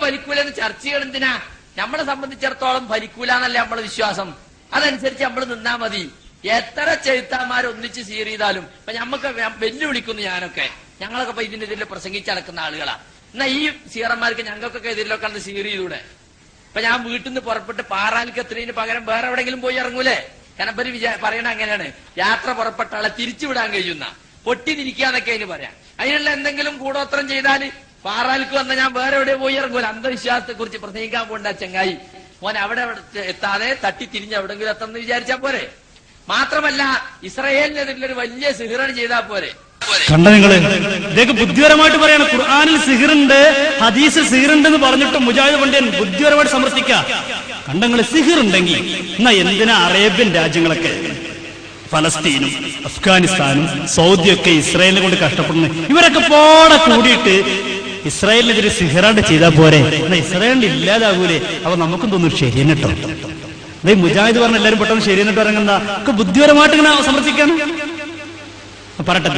ഫലിക്കൂലെന്ന് ചർച്ച ചെയ്യണം. എന്തിനാ? നമ്മളെ സംബന്ധിച്ചിടത്തോളം ഫലിക്കൂല എന്നല്ല നമ്മളെ വിശ്വാസം. അതനുസരിച്ച് നമ്മൾ നിന്നാ മതി. എത്ര ചെഴുത്താന്മാർ ഒന്നിച്ച് സീർ ചെയ്താലും ഇപ്പൊ ഞമ്മക്ക് വെല്ലുവിളിക്കുന്നു. ഞങ്ങളൊക്കെ ഇപ്പൊ ഇതിനെതിരെ പ്രസംഗിച്ചടക്കുന്ന ആളുകളാ. എന്നാ ഈ സീറന്മാർക്ക് ഞങ്ങൾക്കൊക്കെ എതിരിലൊക്കെ അന്ന് സീർ ചെയ്തൂടെ? ഇപ്പൊ ഞാൻ വീട്ടിൽ നിന്ന് പുറപ്പെട്ട് പാറാലിക്കത്തിന് പകരം വേറെ എവിടെങ്കിലും പോയി ഇറങ്ങൂലേ? കാരണം പറയണ അങ്ങനെയാണ്, യാത്ര പുറപ്പെട്ട ആളെ തിരിച്ചുവിടാൻ കഴിയുന്ന, പൊട്ടി തിരിക്കാന്നൊക്കെ അതിന് പറയാം. അതിനുള്ള എന്തെങ്കിലും കൂടോത്രം ചെയ്താൽ പാറാലിക്ക് വന്ന ഞാൻ വേറെ എവിടെ പോയി ഇറങ്ങൂല. അന്ധവിശ്വാസത്തെ കുറിച്ച് പ്രസംഗിക്കാൻ പോണ്ട ചങ്ങായി, മോൻ അവിടെ എത്താതെ തട്ടി തിരിഞ്ഞ് എവിടെങ്കിലും എത്തണമെന്ന് വിചാരിച്ചാ പോരെ? മാത്രമല്ല, ഇസ്രായേലിനെതിരെ വലിയ സിഹ്റാണ് ചെയ്താൽ പോരെ?
കണ്ട നിങ്ങള്, ഇതൊക്കെ ബുദ്ധിപരമായിട്ട് പറയാണ്. ഖുർആനിൽ സിഹ്റുണ്ട്, ഹദീസിൽ സിഹ്റുണ്ട് എന്ന് പറഞ്ഞിട്ട് മുജാഹിദ് പണ്ഡിതൻ ബുദ്ധിപരമായിട്ട് സമർത്ഥിക്കുക. കണ്ടങ്ങള്, സിഹ്ർ ഉണ്ടെങ്കിൽ എന്നാ എന്തിനാ അറേബ്യൻ രാജ്യങ്ങളൊക്കെ, ഫലസ്തീനും അഫ്ഗാനിസ്ഥാനും സൗദിയൊക്കെ ഇസ്രായേലിനെ കൊണ്ട് കഷ്ടപ്പെടുന്നു? ഇവരൊക്കെ പോടെ കൂടിയിട്ട് ഇസ്രായേലിനെതിരെ സിഹ്റാണ്ട് ചെയ്താൽ പോരെ? എന്നാ ഇസ്രായേലിന് ഇല്ലാതാകൂലേ? അപ്പൊ നമുക്കും തോന്നും ശരിയെന്നെ കേട്ടോ. അതേ മുജാഹിദ് പറഞ്ഞ എല്ലാവരും പെട്ടെന്ന് ശരിയെന്നിട്ട് ഇറങ്ങുന്ന ഒക്കെ ബുദ്ധിപരമായിട്ട് ഇങ്ങനെ സമർത്ഥിക്കാണ്. പറട്ടെ.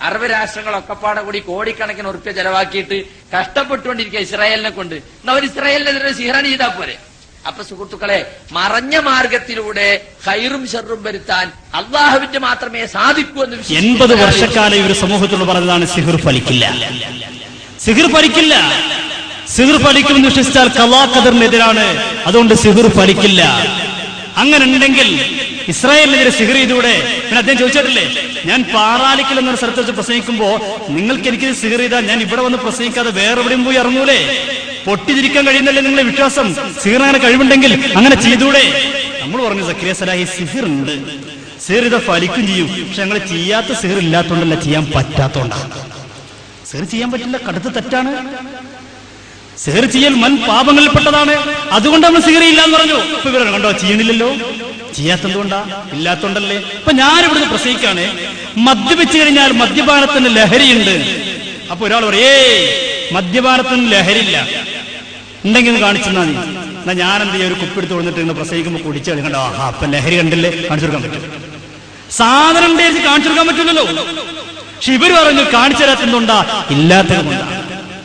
അറബ് രാഷ്ട്രങ്ങളൊക്കെ പാടെ കൂടി കോടിക്കണക്കിന് ഉറുപ്പ്യ ചെലവാക്കിയിട്ട് കഷ്ടപ്പെട്ടുകൊണ്ടിരിക്കുക ഇസ്രായേലിനെ കൊണ്ട്. എന്നാ ഒരു ഇസ്രായേലിനെതിരെ സിഹ്റാണ് ചെയ്താൽ പോരെ? അപ്പൊ സുഹൃത്തുക്കളെ, മറഞ്ഞ മാർഗത്തിലൂടെ ഖൈറും ഷർറും വരുത്താൻ അള്ളാഹുവിന്റെ മാത്രമേ സാധിക്കൂ എന്ന്
80 വർഷക്കാലം ഇവർ സമൂഹത്തോട് പറഞ്ഞതാണ് സിഹ്ർ ഫലിക്കില്ല, സിഹ്ർ ഫലിക്കില്ല. സിഹ്ർ ഫലിക്കുമെന്ന് വിശ്വസിച്ചാൽ ഖളാ ഖദറിനെതിരാണ്. അതുകൊണ്ട് സിഹ്ർ ഫലിക്കില്ല. അങ്ങനെ ഉണ്ടെങ്കിൽ ഇസ്രായേലിനെതിരെ സിഹ്ർ ചെയ്തൂടെ? പിന്നെ അദ്ദേഹം ചോദിച്ചിട്ടില്ലേ, ഞാൻ പാറാലിക്കൽ എന്നൊരു സ്ഥലത്ത് വെച്ച് പ്രസംഗിക്കുമ്പോ നിങ്ങൾക്ക് എനിക്ക് സിഹ്ർ ചെയ്താൽ ഞാൻ ഇവിടെ വന്ന് പ്രസംഗിക്കാതെ വേറെ എവിടെയും പോയി ഇറങ്ങൂലേ? പൊട്ടിച്ചിരിക്കാൻ കഴിയുന്നല്ലേ നിങ്ങളുടെ വിശ്വാസം? സിഹ്ർ അങ്ങനെ കഴിവുണ്ടെങ്കിൽ അങ്ങനെ ചെയ്തൂടെ? നമ്മൾ പറഞ്ഞു സക്കരിയ സലാഹി, സിഹ്ർ ഉണ്ട്, സിഹ്ർ ഇത് ഫലിക്കും ചെയ്യും. പക്ഷെ ഞങ്ങൾ ചെയ്യാത്ത സിഹ്ർ ഇല്ലാത്തോണ്ടല്ല, ചെയ്യാൻ പറ്റാത്തോണ്ടാണ്. സിഹ്ർ ചെയ്യാൻ പറ്റില്ല, കടുത്ത തെറ്റാണ്. സിഹ്ർ ചെയ്യൽ വൻ പാപങ്ങളിൽപ്പെട്ടതാണ്. അതുകൊണ്ട് നമ്മൾ സിഹ്ർ ഇല്ലാന്ന് പറഞ്ഞു. ഇപ്പൊ ഇവരെ കണ്ടോ, ചെയ്യണില്ലല്ലോ. ചെയ്യാത്തതുകൊണ്ടാ, ഇല്ലാത്തോണ്ടല്ലേ? ഇപ്പൊ ഞാനിവിടുന്ന് പ്രസംഗിക്കാണ്, മദ്യപിച്ചു കഴിഞ്ഞാൽ മദ്യപാനത്തിന് ലഹരിയുണ്ട്. അപ്പൊ ഒരാൾ പറയേ മദ്യപാനത്തിന് ലഹരിയില്ല, ഉണ്ടെങ്കിൽ കാണിച്ചെന്നാ നീ. എന്നാ ഞാൻ എന്ത് ചെയ്യാം, ഒരു കുപ്പിടുത്ത് കൊടുത്തിട്ട് ഇന്ന് പ്രസംഗിക്കുമ്പോൾ കുടിച്ചു കണ്ടോ, അപ്പൊ ലഹരി കണ്ടില്ലേ, കാണിച്ചു കൊടുക്കാൻ പറ്റും. സാധനം കാണിച്ചു കൊടുക്കാൻ പറ്റില്ലല്ലോ. പക്ഷെ ഇവര് പറഞ്ഞു കാണിച്ചു തരാത്തതുകൊണ്ടാ, ഇല്ലാത്തതുകൊണ്ടാ.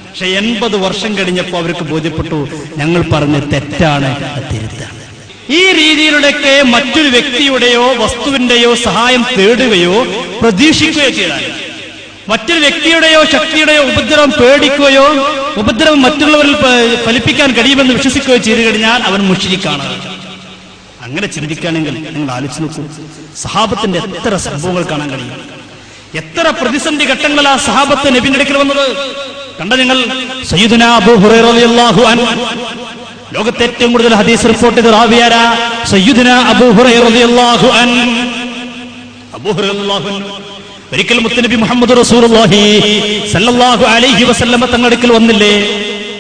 പക്ഷെ 80 വർഷം കഴിഞ്ഞപ്പോ അവർക്ക് ബോധ്യപ്പെട്ടു ഞങ്ങൾ പറഞ്ഞ തെറ്റാണ്, തിരുത്താണ്. ഈ രീതിയിലൂടെയൊക്കെ മറ്റൊരു വ്യക്തിയുടെയോ വസ്തുവിന്റെയോ സഹായം തേടുകയോ പ്രതീക്ഷിക്കുകയോ ചെയ്താൽ, മറ്റൊരു വ്യക്തിയുടെയോ ശക്തിയുടെയോ ഉപദ്രവം പേടിക്കുകയോ ഉപദ്രവം മറ്റുള്ളവരിൽ ഫലിപ്പിക്കാൻ കഴിയുമെന്ന് വിശ്വസിക്കുകയോ ചെയ്തു കഴിഞ്ഞാൽ അവൻ മുശ്രിക്കാണ്. അങ്ങനെ ചിന്തിക്കുകയാണെങ്കിൽ നിങ്ങൾ ആലോചിച്ച് നോക്കൂ, സഹാബത്തിന്റെ എത്ര സംഭവങ്ങൾ കാണാൻ കഴിയും. എത്ര പ്രതിസന്ധി ഘട്ടങ്ങളാ സഹാബത്ത് നബിയുടെ അടുക്കൽ വന്നത്. കണ്ട നിങ്ങൾ, സയ്യിദുനാ അബൂ ഹുറൈറ റളിയല്ലാഹു അൻഹു ലോകത്തെ ഏറ്റവും കൂടുതൽ ഹദീസ് റിപ്പോർട്ട് ചെയ്ത റാവിയാരാ? സയ്യിദുനാ അബൂ ഹുറൈറ റളിയല്ലാഹു അൻഹു. അബൂ ഹുറൈറ റളിയല്ലാഹു അൻഹു ഒരിക്കൽ മുത്തുനബി മുഹമ്മദ് റസൂലുള്ളാഹി സല്ലല്ലാഹു അലൈഹി വസല്ലം തങ്ങളുടെ അടുക്കൽ വന്നില്ലേ?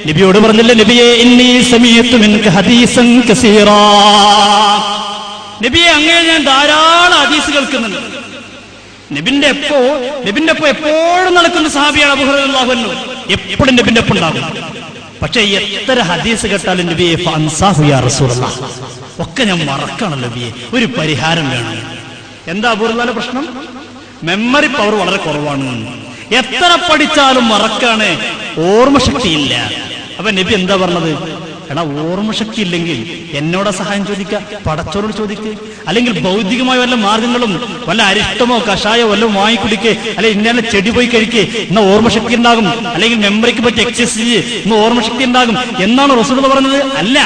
നബിയോട് പറഞ്ഞില്ലേ, നബിയെ ഇന്നീ സമീഅതു മിൻക ഹദീസൻ കസീറാ. നബിയെ, അങ്ങേ ഞാൻ ധാരാളം ഹദീസ് കേൾക്കുന്നുണ്ട്. നബിന്റെ ഒപ്പം എപ്പോഴും നടക്കുന്ന സഹാബിയാണ് അബൂ ഹുറൈറ റളിയല്ലാഹു അൻഹു. എപ്പോഴും നബിന്റെ ഒപ്പം ഉണ്ടാകും. പക്ഷെ എത്ര ഹദീസ് കേട്ടാലും നബിയെ ഫഅൻസാഹു യാ റസൂലല്ലാഹ്, ഒക്കെ ഞാൻ മറക്കണം നബിയെ, ഒരു പരിഹാരം വേണം. എന്താ അബൂ ഹുറൈറയുടെ പ്രശ്നം? മെമ്മറി പവർ വളരെ കുറവാണ്. എത്ര പഠിച്ചാലും മറക്കാണ്, ഓർമ്മശക്തിയില്ല. അപ്പൊ നബി എന്താ പറഞ്ഞത്? എടാ, ഓർമ്മശക്തി ഇല്ലെങ്കിൽ എന്നോട് സഹായം ചോദിക്കുക, പടച്ചോരോട് ചോദിക്കുക. അല്ലെങ്കിൽ ഭൗതികമായ വല്ല മാർഗങ്ങളും, വല്ല അരിഷ്ടമോ കഷായോ വല്ലതും വാങ്ങിക്കുടിക്കുക, അല്ലെങ്കിൽ ഇന്ന ചെടി പോയി കഴിക്കുക, ഇന്ന് ഓർമ്മശക്തി ഉണ്ടാകും. അല്ലെങ്കിൽ മെമ്മറിക്ക് പറ്റിയ എക്സസൈസ്, ഇന്ന് ഓർമ്മശക്തി ഉണ്ടാകും എന്നാണ് റസൂൽ പറഞ്ഞത്? അല്ല.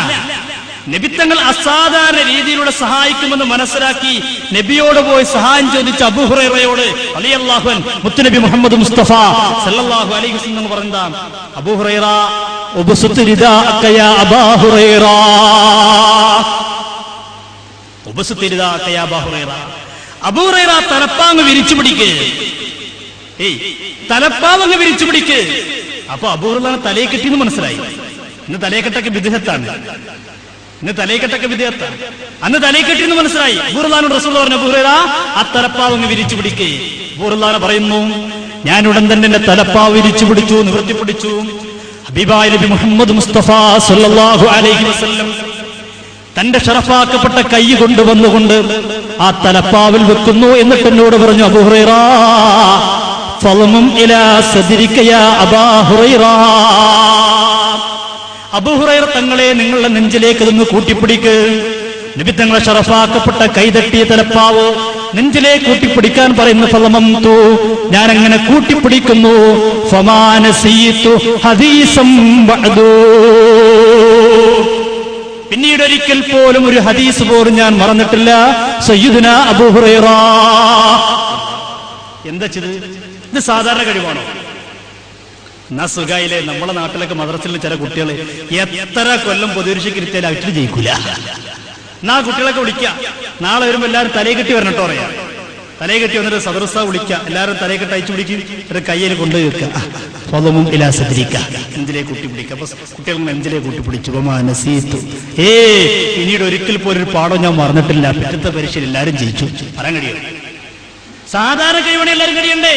നബിത്തങ്ങൾ അസാധാരണ രീതിയിലൂടെ സഹായിക്കുമെന്ന് മനസ്സിലാക്കി നബിയോട് പോയി സഹായം ചോദിച്ച അബൂ ഹുറൈറയോട് റളിയല്ലാഹു അൻഹു മുത്തുനബി മുഹമ്മദ് മുസ്തഫ സല്ലല്ലാഹു അലൈഹി വസല്ലം പറഞ്ഞതാ, അബൂ ഹുറൈറ ഉബ്സുത് റിദാഅക യാ അബൂ ഹുറൈറ, ഉബ്സുത് റിദാഅക യാ അബൂ ഹുറൈറ. അബൂ ഹുറൈറ തലപ്പാങ്ങ് വിരിച്ചു പിടിക്ക്, തലപ്പാവങ്ങ് വിരിച്ചു പിടിക്ക്. അപ്പൊ അബൂ ഹുറൈറ തലയെ കെട്ടിന്ന് മനസ്സിലായി. ഇന്ന് തലയെക്കെട്ടൊക്കെ വിദേഹത്താണ്, ഇന്ന് തലയെക്കെട്ടൊക്കെ വിദേഹത്താണ്. അന്ന് തലയെ കെട്ടിന്ന് മനസ്സിലായി. അബൂ ഹുറൈറ റസൂൽ പറഞ്ഞു, അബൂ ഹുറൈറ ആ തലപ്പാവങ്ങ് വിരിച്ചു പിടിക്ക്. അബൂ ഹുറൈറ പറയുന്നു, ഞാൻ ഉടൻ തന്നെ എന്റെ തലപ്പാവ് വിരിച്ചു പിടിച്ചു, നിവർത്തി പിടിച്ചു. ഹബീബായ നബി മുഹമ്മദ് മുസ്തഫ സല്ലല്ലാഹു അലൈഹി വസല്ലം തന്റെ ഷറഫാക്കപ്പെട്ട കൈ കൊണ്ടുവന്നുകൊണ്ട് ആ തലപ്പാവിൽ വെക്കുന്നു. എന്നിട്ട് എന്നോട് പറഞ്ഞു, അബൂ ഹുറൈറ ഫളമും ഇലാ സദ്രിക യാ അബൂ ഹുറൈറ, അബൂ ഹുറൈറ തങ്ങളെ നിങ്ങളുടെ നെഞ്ചിലേക്ക് നിന്ന് കൂട്ടിപ്പിടിക്ക്. നബി തങ്ങളെ ഷറഫാക്കപ്പെട്ട കൈതട്ടിയ തലപ്പാവ് നെഞ്ചിലേക്ക് കൂട്ടിപ്പിടിക്കാൻ പറയുന്ന ഫളമംതു, ഞാൻ അങ്ങനെ കൂട്ടിപ്പിടിക്കുന്നു. ഫമാ നസീതു ഹദീസം ബഅദു, പിന്നീട് ഒരിക്കൽ പോലും ഒരു ഹദീസ് പോലും ഞാൻ മറന്നിട്ടില്ല. സയ്യിദുനാ അബൂ ഹുറൈറ. എന്താ ചെയ്ത്? ഇത് സാധാരണ കഴിവാണോ? എന്നാ സുഖായില്ലേ? നമ്മളെ നാട്ടിലൊക്കെ മദ്രസയിലെ ചില കുട്ടികൾ എത്ര കൊല്ലം പൊതുപരീക്ഷയ്ക്ക് ഇരുത്തിയാലും അവറ്റിൽ ജയിക്കൂല. എന്നാ കുട്ടികളൊക്കെ വിളിക്കുക, നാളെ വരുമ്പോ എല്ലാവരും തലയെ കെട്ടി വരണം കേട്ടോ പറയാ. തലയെ കെട്ടി വന്നിട്ട് സദർസ വിളിക്കുക, എല്ലാവരും തലയെ കെട്ടി അയച്ചു പിടിക്കും, ഒരു കയ്യിൽ കൊണ്ടു വെക്കുക, ഫളമും ഇലാ സദ്രിക, നെഞ്ചിലെ കൂട്ടി പിടിക്കുക. അപ്പൊ കുട്ടികൾ നെഞ്ചിലെ കൂട്ടി പിടിച്ചു. പിന്നീട് ഒരിക്കൽ പോലും ഒരു പാഠം ഞാൻ മറന്നിട്ടില്ല. പിറ്റത്തെ പരീക്ഷയിൽ എല്ലാവരും ജയിച്ചു. പറയാൻ കഴിയും? സാധാരണ കഴിവണ എല്ലാവരും കഴിയണ്ടേ?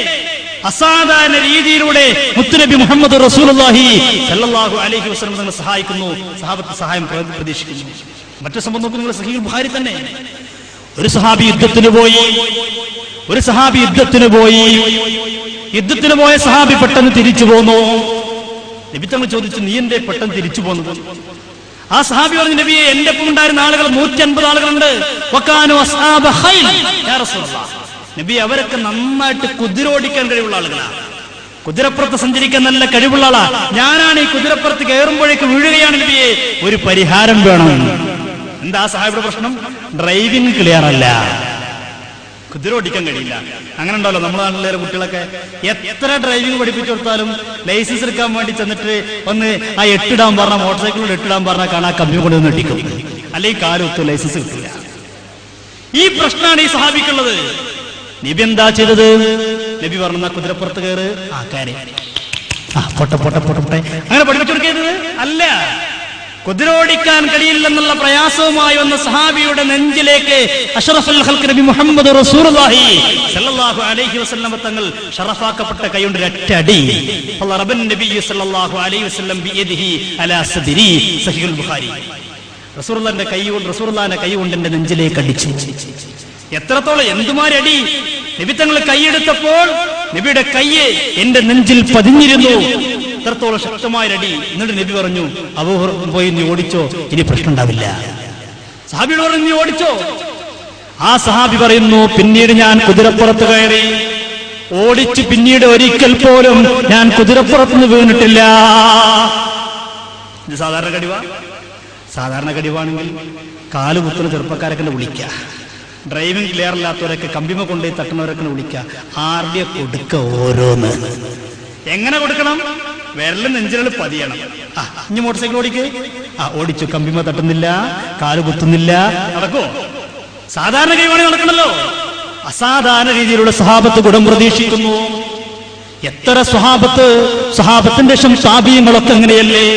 അസാധാരണ രീതിയിലൂടെ മുത്തുനബി മുഹമ്മദ് റസൂലുള്ളാഹി സല്ലല്ലാഹു അലൈഹി വസല്ലം തങ്ങളെ സഹായിക്കുന്നു, സഹാബത്ത് സഹായം പ്രതീക്ഷിക്കുന്നു. മറ്റൊരു സംഭവം നോക്കൂ, നിങ്ങൾ സഹീഹുൽ ബുഖാരി തന്നെ. ഒരു സഹാബി യുദ്ധത്തിന് പോയ സഹാബി പെട്ടെന്ന് തിരിച്ചു പോന്നു. നബി തങ്ങൾ ചോദിച്ചു, നീ എന്തേ പെട്ടെന്ന് തിരിച്ചു പോന്നത്? ആ സഹാബി പറഞ്ഞു, നബിയെ, എന്റെ ഒപ്പം ഉണ്ടായിരുന്ന ആളുകൾ 150 ആളുകളുണ്ട്. വകാനു അസ്ഹാബ ഖൈൽ യാ റസൂലല്ലാഹ്, നബി അവരൊക്കെ നന്നായിട്ട് കുതിര ഓടിക്കാൻ കഴിവുള്ള ആളുകളാണ്, കുതിരപ്പുറത്ത് സഞ്ചരിക്കാൻ നല്ല കഴിവുള്ള ആളാ. ഞാനാണ് ഈ കുതിരപ്പുറത്ത് കയറുമ്പോഴേക്ക് വീഴുകയാണ് നബിയെ, ഒരു പരിഹാരം വേണം. എന്താ സഹാബിയുടെ പ്രശ്നം? ഡ്രൈവിംഗ് ക്ലിയർ അല്ല, കുതിര ഓടിക്കാൻ കഴിയില്ല. അങ്ങനെ ഉണ്ടല്ലോ നമ്മുടെ നാട്ടിലെ കുട്ടികളൊക്കെ. എത്ര ഡ്രൈവിംഗ് പഠിപ്പിച്ചു കൊടുത്താലും ലൈസൻസ് എടുക്കാൻ വേണ്ടി ചെന്നിട്ട് ഒന്ന് ആ 8 ഇടാൻ പറഞ്ഞ, മോട്ടോർ സൈക്കിളിൽ 8 ഇടാൻ പറഞ്ഞാൽ കാണാൻ കമ്പി കൊണ്ടുവന്ന് ഇട്ടിക്കും, അല്ലെങ്കിൽ കാലൊത്തു ലൈസൻസ് കിട്ടില്ല. ഈ പ്രശ്നമാണ് ഈ സഹാബിക്കുള്ളത്. നബി എന്താ ചെയ്തത്? നബി പറഞ്ഞ കുതിരപ്പുറത്ത് കയറ്, പൊട്ടെ അങ്ങനെ പഠിപ്പിച്ചു കൊടുക്കരുത്. അല്ല, കുതിര ഓടിക്കാൻ കഴിയില്ലെന്നുള്ള പ്രയാസവുമായി വന്ന സഹാബിയുടെ നെഞ്ചിലേക്ക് അഷ്റഫുൽ ഖൽഖ് നബി മുഹമ്മദ് റസൂലുള്ളാഹി സല്ലല്ലാഹു അലൈഹി വസല്ലം തങ്ങൾ ഷറഫാക്കപ്പെട്ട കൈകൊണ്ട് ഒരൊറ്റടി. റബ്ബൻ നബി സല്ലല്ലാഹു അലൈഹി വസല്ലം ബിയദിഹി അലാ സദ്രി, സഹീഹുൽ ബുഖാരി. റസൂലുള്ളാഹിന്റെ കൈ കൊണ്ട് എന്റെ നെഞ്ചിലേക്ക് അടിച്ചു. എത്രത്തോളം, എന്തുമാരടി! നബി തങ്ങൾ കൈയെടുത്തപ്പോൾ നബിയുടെ കൈ എന്റെ നെഞ്ചിൽ പതിഞ്ഞിരുന്നു. എത്രത്തോളം ശക്തമായൊരടി. എന്നിട്ട് നബി പറഞ്ഞു, അബൂ ഹുറൈറ പോയി നീ ഓടിച്ചോ, ഇനി പ്രശ്നം ഉണ്ടാവില്ല. സഹാബിയോട് പറഞ്ഞു, നീ ഓടിച്ചോ. ആ സഹാബി പറയുന്നു, പിന്നീട് ഞാൻ കുതിരപ്പുറത്ത് കയറി ഓടിച്ച്, പിന്നീട് ഒരിക്കൽ പോലും ഞാൻ കുതിരപ്പുറത്തുനിന്ന് വീണിട്ടില്ല. ഇത് സാധാരണ കഴിവാണെങ്കിൽ കാല് കുത്തുന്ന ചെറുപ്പക്കാരൊക്കെ വിളിക്കുക, ഡ്രൈവിംഗ് ക്ലിയർ ഇല്ലാത്തവരൊക്കെ കമ്പിമ കൊണ്ടുപോയി തട്ടുന്നവരൊക്കെ വിളിക്കുക. ആരുടെ കൊടുക്ക ഓരോന്ന്. എങ്ങനെ കൊടുക്കണം? വിരലും നെഞ്ചിലും പതിയണം. ഇനി മോട്ടോർ സൈക്കിൾ ഓടിക്ക്, ഓടിച്ചു, കമ്പിമ തട്ടുന്നില്ല, കാല് കുത്തുന്നില്ല, നടക്കോ? സാധാരണ കൈവാണി നടക്കണല്ലോ. അസാധാരണ രീതിയിലുള്ള സ്വഹാബത്ത് ഗുണം പ്രതീക്ഷിക്കുന്നു. എത്ര സ്വഹാബത്തിന്റെ താബിയങ്ങളൊക്കെ എങ്ങനെയല്ലേ?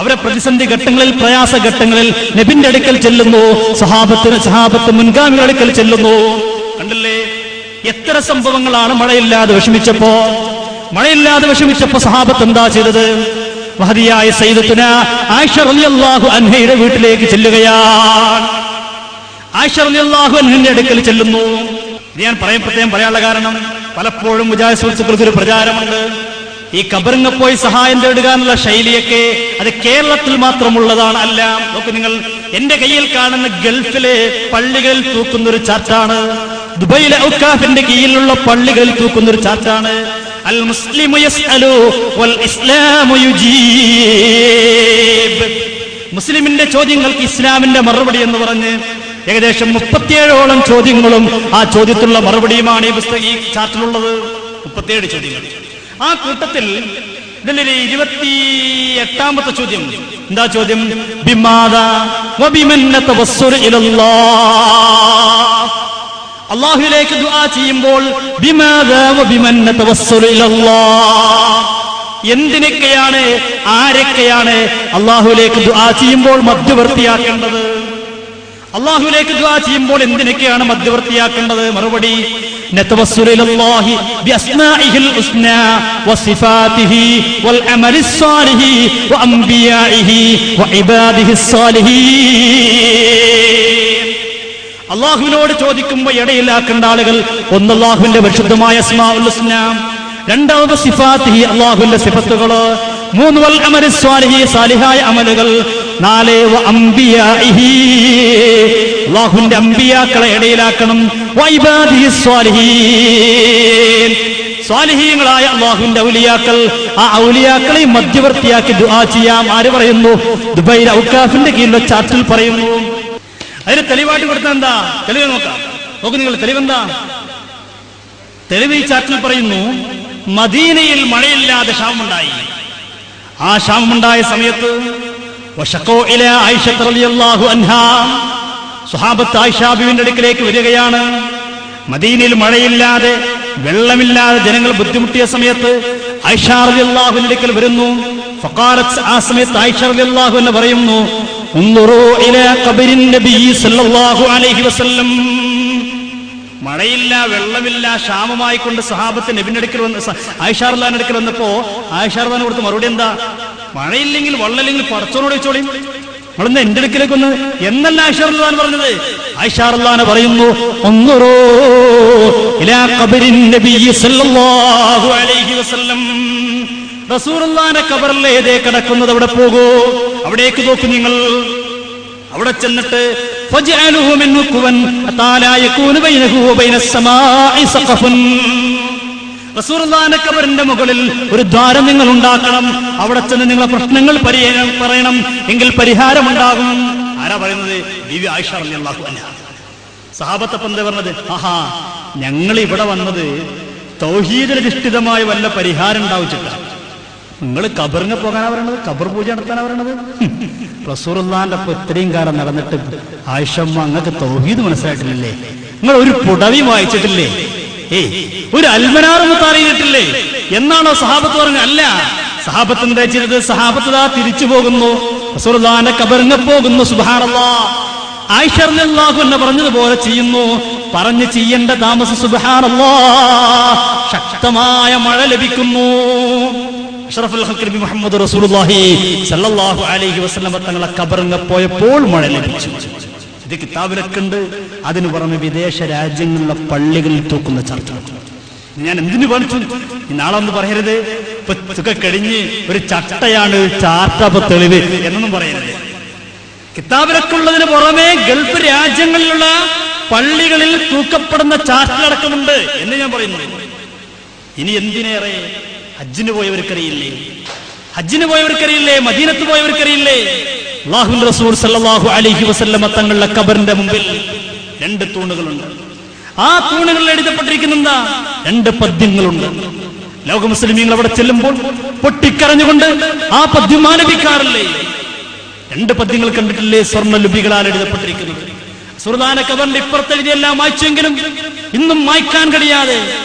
അവരെ പ്രതിസന്ധി ഘട്ടങ്ങളിൽ, പ്രയാസ ഘട്ടങ്ങളിൽ നബിന്റെ അടുക്കൽ ചെല്ലുന്നു, സ്വഹാബത്ത് മുൻഗാമികളുടെ അടുക്കൽ ചെല്ലുന്നു. കണ്ടില്ലേ എത്ര സംഭവങ്ങളാണ്? മഴയില്ലാതെ വിഷമിച്ചപ്പോ സ്വഹാബത്ത് എന്താ ചെയ്തത്? മഹദിയായ സയ്യിദത്തുന ആയിഷ റളിയല്ലാഹു അൻഹയുടെ വീട്ടിലേക്ക് ചെല്ലുകയാണ്. ആയിഷ റളിയല്ലാഹു അൻഹയുടെ അടുക്കൽ ചെല്ലുന്നു. ഞാൻ പ്രത്യേകം പറയാനുള്ള കാരണം, പലപ്പോഴും മുജാഹിദ് സുഹൃത്തുക്കൾക്ക് ഒരു പ്രചാരമുണ്ട്, ഈ കബറിങ്ങ പോയി സഹായം തേടുക എന്നുള്ള ശൈലിയൊക്കെ അത് കേരളത്തിൽ മാത്രമുള്ളതാണ്. അല്ല, നോക്ക് നിങ്ങൾ, എന്റെ കയ്യിൽ കാണുന്ന ഗൾഫിലെ പള്ളികളിൽ തൂക്കുന്നൊരു ചാർട്ടാണ്, ദുബൈയിലെ ഔക്കാഫിന്റെ കീഴിലുള്ള പള്ളികളിൽ തൂക്കുന്നൊരു ചാർട്ടാണ്. അൽ മുസ്ലിമു യസ്അലു വൽ ഇസ്ലാമു യുജീബ്. മുസ്ലിമിന്റെ ചോദ്യങ്ങൾക്ക് ഇസ്ലാമിന്റെ മറുപടി എന്ന് പറഞ്ഞ് ഏകദേശം 37ഓളം ചോദ്യങ്ങളും ആ ചോദ്യത്തിലുള്ള മറുപടിയുമാണ് ഈ ചാർട്ടിലുള്ളത്. 37 ചോദ്യങ്ങൾ. ആ കൂട്ടത്തിൽ ഇതിലൊരു 28ാമത്തെ ചോദ്യം എന്താ? ചോദ്യം ബിമാദാ വബിമൻ നതവസ്സലു ഇലല്ലാഹ്. അല്ലാഹുവിലേക്ക് ദുആ ചെയ്യുമ്പോൾ ബിമാദാ വബിമൻ നതവസ്സലു ഇലല്ലാഹ്, എന്തിനൊക്കെയാണ്, ആരൊക്കെയാണ് അല്ലാഹുവിലേക്ക് ദുആ ചെയ്യുമ്പോൾ മധ്യവർത്തിയാക്കേണ്ടത്? അല്ലാഹുവിലേക്ക് ദുആ ചെയ്യുമ്പോൾ എന്തിനൊക്കെയാണ് മധ്യവർത്തിയാക്കേണ്ടത്? മറുപടി നതവസ്സലു ഇലല്ലാഹി ബിഅസ്മാഇഹിൽ ഹുസ്നാ വസിഫാതിഹി വൽ അമലിസ് സാലിഹി വഅംബിയാഇഹി വഇബാദിഹിസ് സാലിഹീൻ. അല്ലാഹുവിനോട് ചോദിക്കുമ്പോൾ ഇടയിലാക്കേണ്ട ആളുകൾ, ഒന്ന് അല്ലാഹുവിന്റെ പരിശുദ്ധമായ അസ്മാഉൽ ഹുസ്ന, രണ്ടാമത് സിഫാത്തിഹി അല്ലാഹുവിന്റെ സിഫത്തുകള്, മൂന്ന് വൽ അമലിസ് സാലിഹി സാലിഹായ അമലുകൾ, നാല് വ അംബിയാഇഹി അല്ലാഹുവിന്റെ അംബിയാക്കളെ ഇടയിലാക്കണം, വ ഇബാദിഹിസ് സാലിഹീൻ സ്വാലിഹീങ്ങളായ അല്ലാഹുവിന്റെ ഔലിയാക്കൾ, ആ ഔലിയാക്കളെ മധ്യവർത്തിയാക്കി ദുആ ചെയ്യാം. ആര് പറയുന്നു? ദുബൈയിലെ ഔക്കാഫിന്റെ കീഴിലുള്ള ചാർട്ടിൽ പറയുന്നു. അതിന് തെളിവായിട്ട് കൊടുത്താൽ എന്താ? തെളിവ് നോക്കാം. നോക്കൂ നിങ്ങൾ, തെളിവെന്താ? തെളിവ് ഈ ചാർട്ടിൽ പറയുന്നു, മദീനയിൽ മഴയില്ലാതെ ക്ഷാമമുണ്ടായി. ആ ക്ഷാമമുണ്ടായ സമയത്ത് സ്വഹാബത്ത് ആയിഷ ബീവിന്റെ അടുക്കിലേക്ക് വരികയാണ്. മദീനയിൽ മഴയില്ലാതെ, വെള്ളമില്ലാതെ ജനങ്ങൾ ബുദ്ധിമുട്ടിയ സമയത്ത് ആയിഷ റളിയല്ലാഹുവിന്റെ അടുക്കൽ വരുന്നു. ഫഖാലത്ത്, ആ സമയത്ത് ആയിഷ റളിയല്ലാഹു അൻഹ പറയുന്നു, ഉൻദുറൂ ഇലാ ഖബരിൻ നബി സല്ലല്ലാഹു അലൈഹി വസല്ലം. മഴയില്ല, വെള്ളമില്ല, ക്ഷാമമായി കൊണ്ട് സഹാബത്ത് നബിന്റെ അടുക്കൽ വന്ന് ആയിഷ റളിയല്ലാഹുവിന്റെ അടുക്കൽ വന്നപ്പോ ആയിഷ റളിയല്ലാഹു കൊടുത്ത മറുപടി എന്താ? മഴയില്ലെങ്കിൽ, വെള്ളമില്ലെങ്കിൽ പടച്ചോനോട് ചോദിച്ചോളി, നമ്മളെന്താ എന്റെ അടുക്കിലേക്ക് വന്ന് എന്നല്ല ആയിഷ റളിയല്ലാഹു പറഞ്ഞത്. ആയിഷ റളിയല്ലാഹു പറയുന്നു, ഉൻദുറൂ ഇലാ ഖബരിൻ നബി സല്ലല്ലാഹു അലൈഹി വസല്ലം. റസൂലുള്ളാഹിന്റെ ഖബറിലെ ഏതേ കിടക്കുന്നത്, അവിടെ പോകൂ, അവിടേക്ക് നോക്കൂ നിങ്ങൾ. അവിടെ ചെന്നിട്ട് ഫജ്അലുഹു മിൻ ഖുവൻ തആലാ യകൂനു ബൈനഹു വബൈനസ് സമാഇ സഖഫുൻ. റസൂലുള്ളാഹിന്റെ ഖബറിന്റെ മുകളിൽ ഒരു ദ്വാരം നിങ്ങൾ ഉണ്ടാക്കണം. അവിടെ ചെന്ന് നിങ്ങളെ പ്രശ്നങ്ങൾ പറയണം, എങ്കിൽ പരിഹാരമുണ്ടാകും. ആരാ പറയുന്നത്? ബീവി ആയിഷ റളിയല്ലാഹു അൻഹ. സഹാബത്തപ്പം എന്താ പറഞ്ഞത്? ആഹാ, ഞങ്ങൾ ഇവിടെ വന്നത് തൗഹീദിലധിഷ്ഠിതമായ വല്ല പരിഹാരം ഉണ്ടാവിച്ചിട്ടാണ്. നിങ്ങൾ ഖബറിന് പോകാനാ പറയണത്? ഖബർ പൂജ നടത്താനാ പറയണത്? റസൂലുള്ളാഹിന്റെ ഒപ്പം ഇത്രയും കാലം നടന്നിട്ട് ആയിഷമ്മ അങ്ങക്ക് തൗഹീദ് മനസ്സിലായിട്ടില്ലേ? നിങ്ങൾ ഒരു പുടവി വായിച്ചിട്ടില്ലേ? ഒരു അൽമനാറ് അറിയിട്ടില്ലേ എന്നാണോ സഹാബത്ത് പറഞ്ഞത്? അല്ല, സഹാബത്ത് എന്താ ചെയ്തത്? സഹാബത്ത് തിരിച്ചു പോകുന്നു, റസൂലുള്ളാഹിന്റെ ഖബറിന് പോകുന്നു. സുബ്ഹാനല്ലാഹ്, ആയിഷ റളിയല്ലാഹു അൻഹ പറഞ്ഞതുപോലെ ചെയ്യുന്നു. പറഞ്ഞു ചെയ്യേണ്ട താമസം സുബ്ഹാനല്ലാഹ് ശക്തമായ മഴ ലഭിക്കുന്നു. അഷ്റഫുൽ ഖൽഖ് നബി മുഹമ്മദ് റസൂലുള്ളാഹി സല്ലല്ലാഹു അലൈഹി വസല്ലം തങ്ങളെ ഖബറിന് പോയപ്പോൾ മഴ ലഭിച്ചു. ഇത് കിതാബിലൊക്കെ ഉണ്ട്. അതിന് പുറമെ വിദേശ രാജ്യങ്ങളിലെ പള്ളികളിൽ തൂക്കുന്ന ചർച്ച. ഞാൻ എന്തിനു പഠിച്ചു? നാളെ ഒന്ന് പറയരുത് ഇതൊക്കെ കഴിഞ്ഞ് ഒരു ചട്ടയാണ്, ചാർട്ടപ്പ തെളിവ് എന്നൊന്നും പറയരുത്. കിതാബിലൊക്കെ ഉള്ളതിന് പുറമെ ഗൾഫ് രാജ്യങ്ങളിലുള്ള പള്ളികളിൽ തൂക്കപ്പെടുന്ന ചാർട്ടിലടക്കമുണ്ട് എന്ന് ഞാൻ പറയുന്നു. ഇനി എന്തിനേറെ ഹജ്ജിന് പോയവർക്കറിയില്ലേ? ഹജ്ജിന് പോയവർക്കറിയില്ലേ? മദീനത്ത് പോയവർക്കറിയില്ലേ? അല്ലാഹുവിന്റെ റസൂൽ സല്ലല്ലാഹു അലൈഹി വസല്ലമ തങ്ങളുടെ ഖബറിന്റെ മുമ്പിൽ 2 തൂണുകളുണ്ട്. ആ തൂണുകളിൽ എഴുതപ്പെട്ടിരിക്കുന്ന എന്താ? 2 പദ്യങ്ങളുണ്ട്. ലോക മുസ്ലിമീങ്ങൾ അവിടെ ചെല്ലുമ്പോൾ പൊട്ടിക്കരഞ്ഞുകൊണ്ട് ആ പദ്യം ആലപിക്കാറില്ലേ? 2 പദ്യങ്ങൾ കണ്ടിട്ടില്ലേ സ്വർണ്ണ ലിപികളാൽ എഴുതപ്പെട്ടിരിക്കുന്നത്? സുൽത്താന ഖബറിന്റെ ഇപ്പുറത്തെഴുതിയെല്ലാം മായ്ച്ചെങ്കിലും ഇന്നും മായ്ക്കാൻ കഴിയാതെ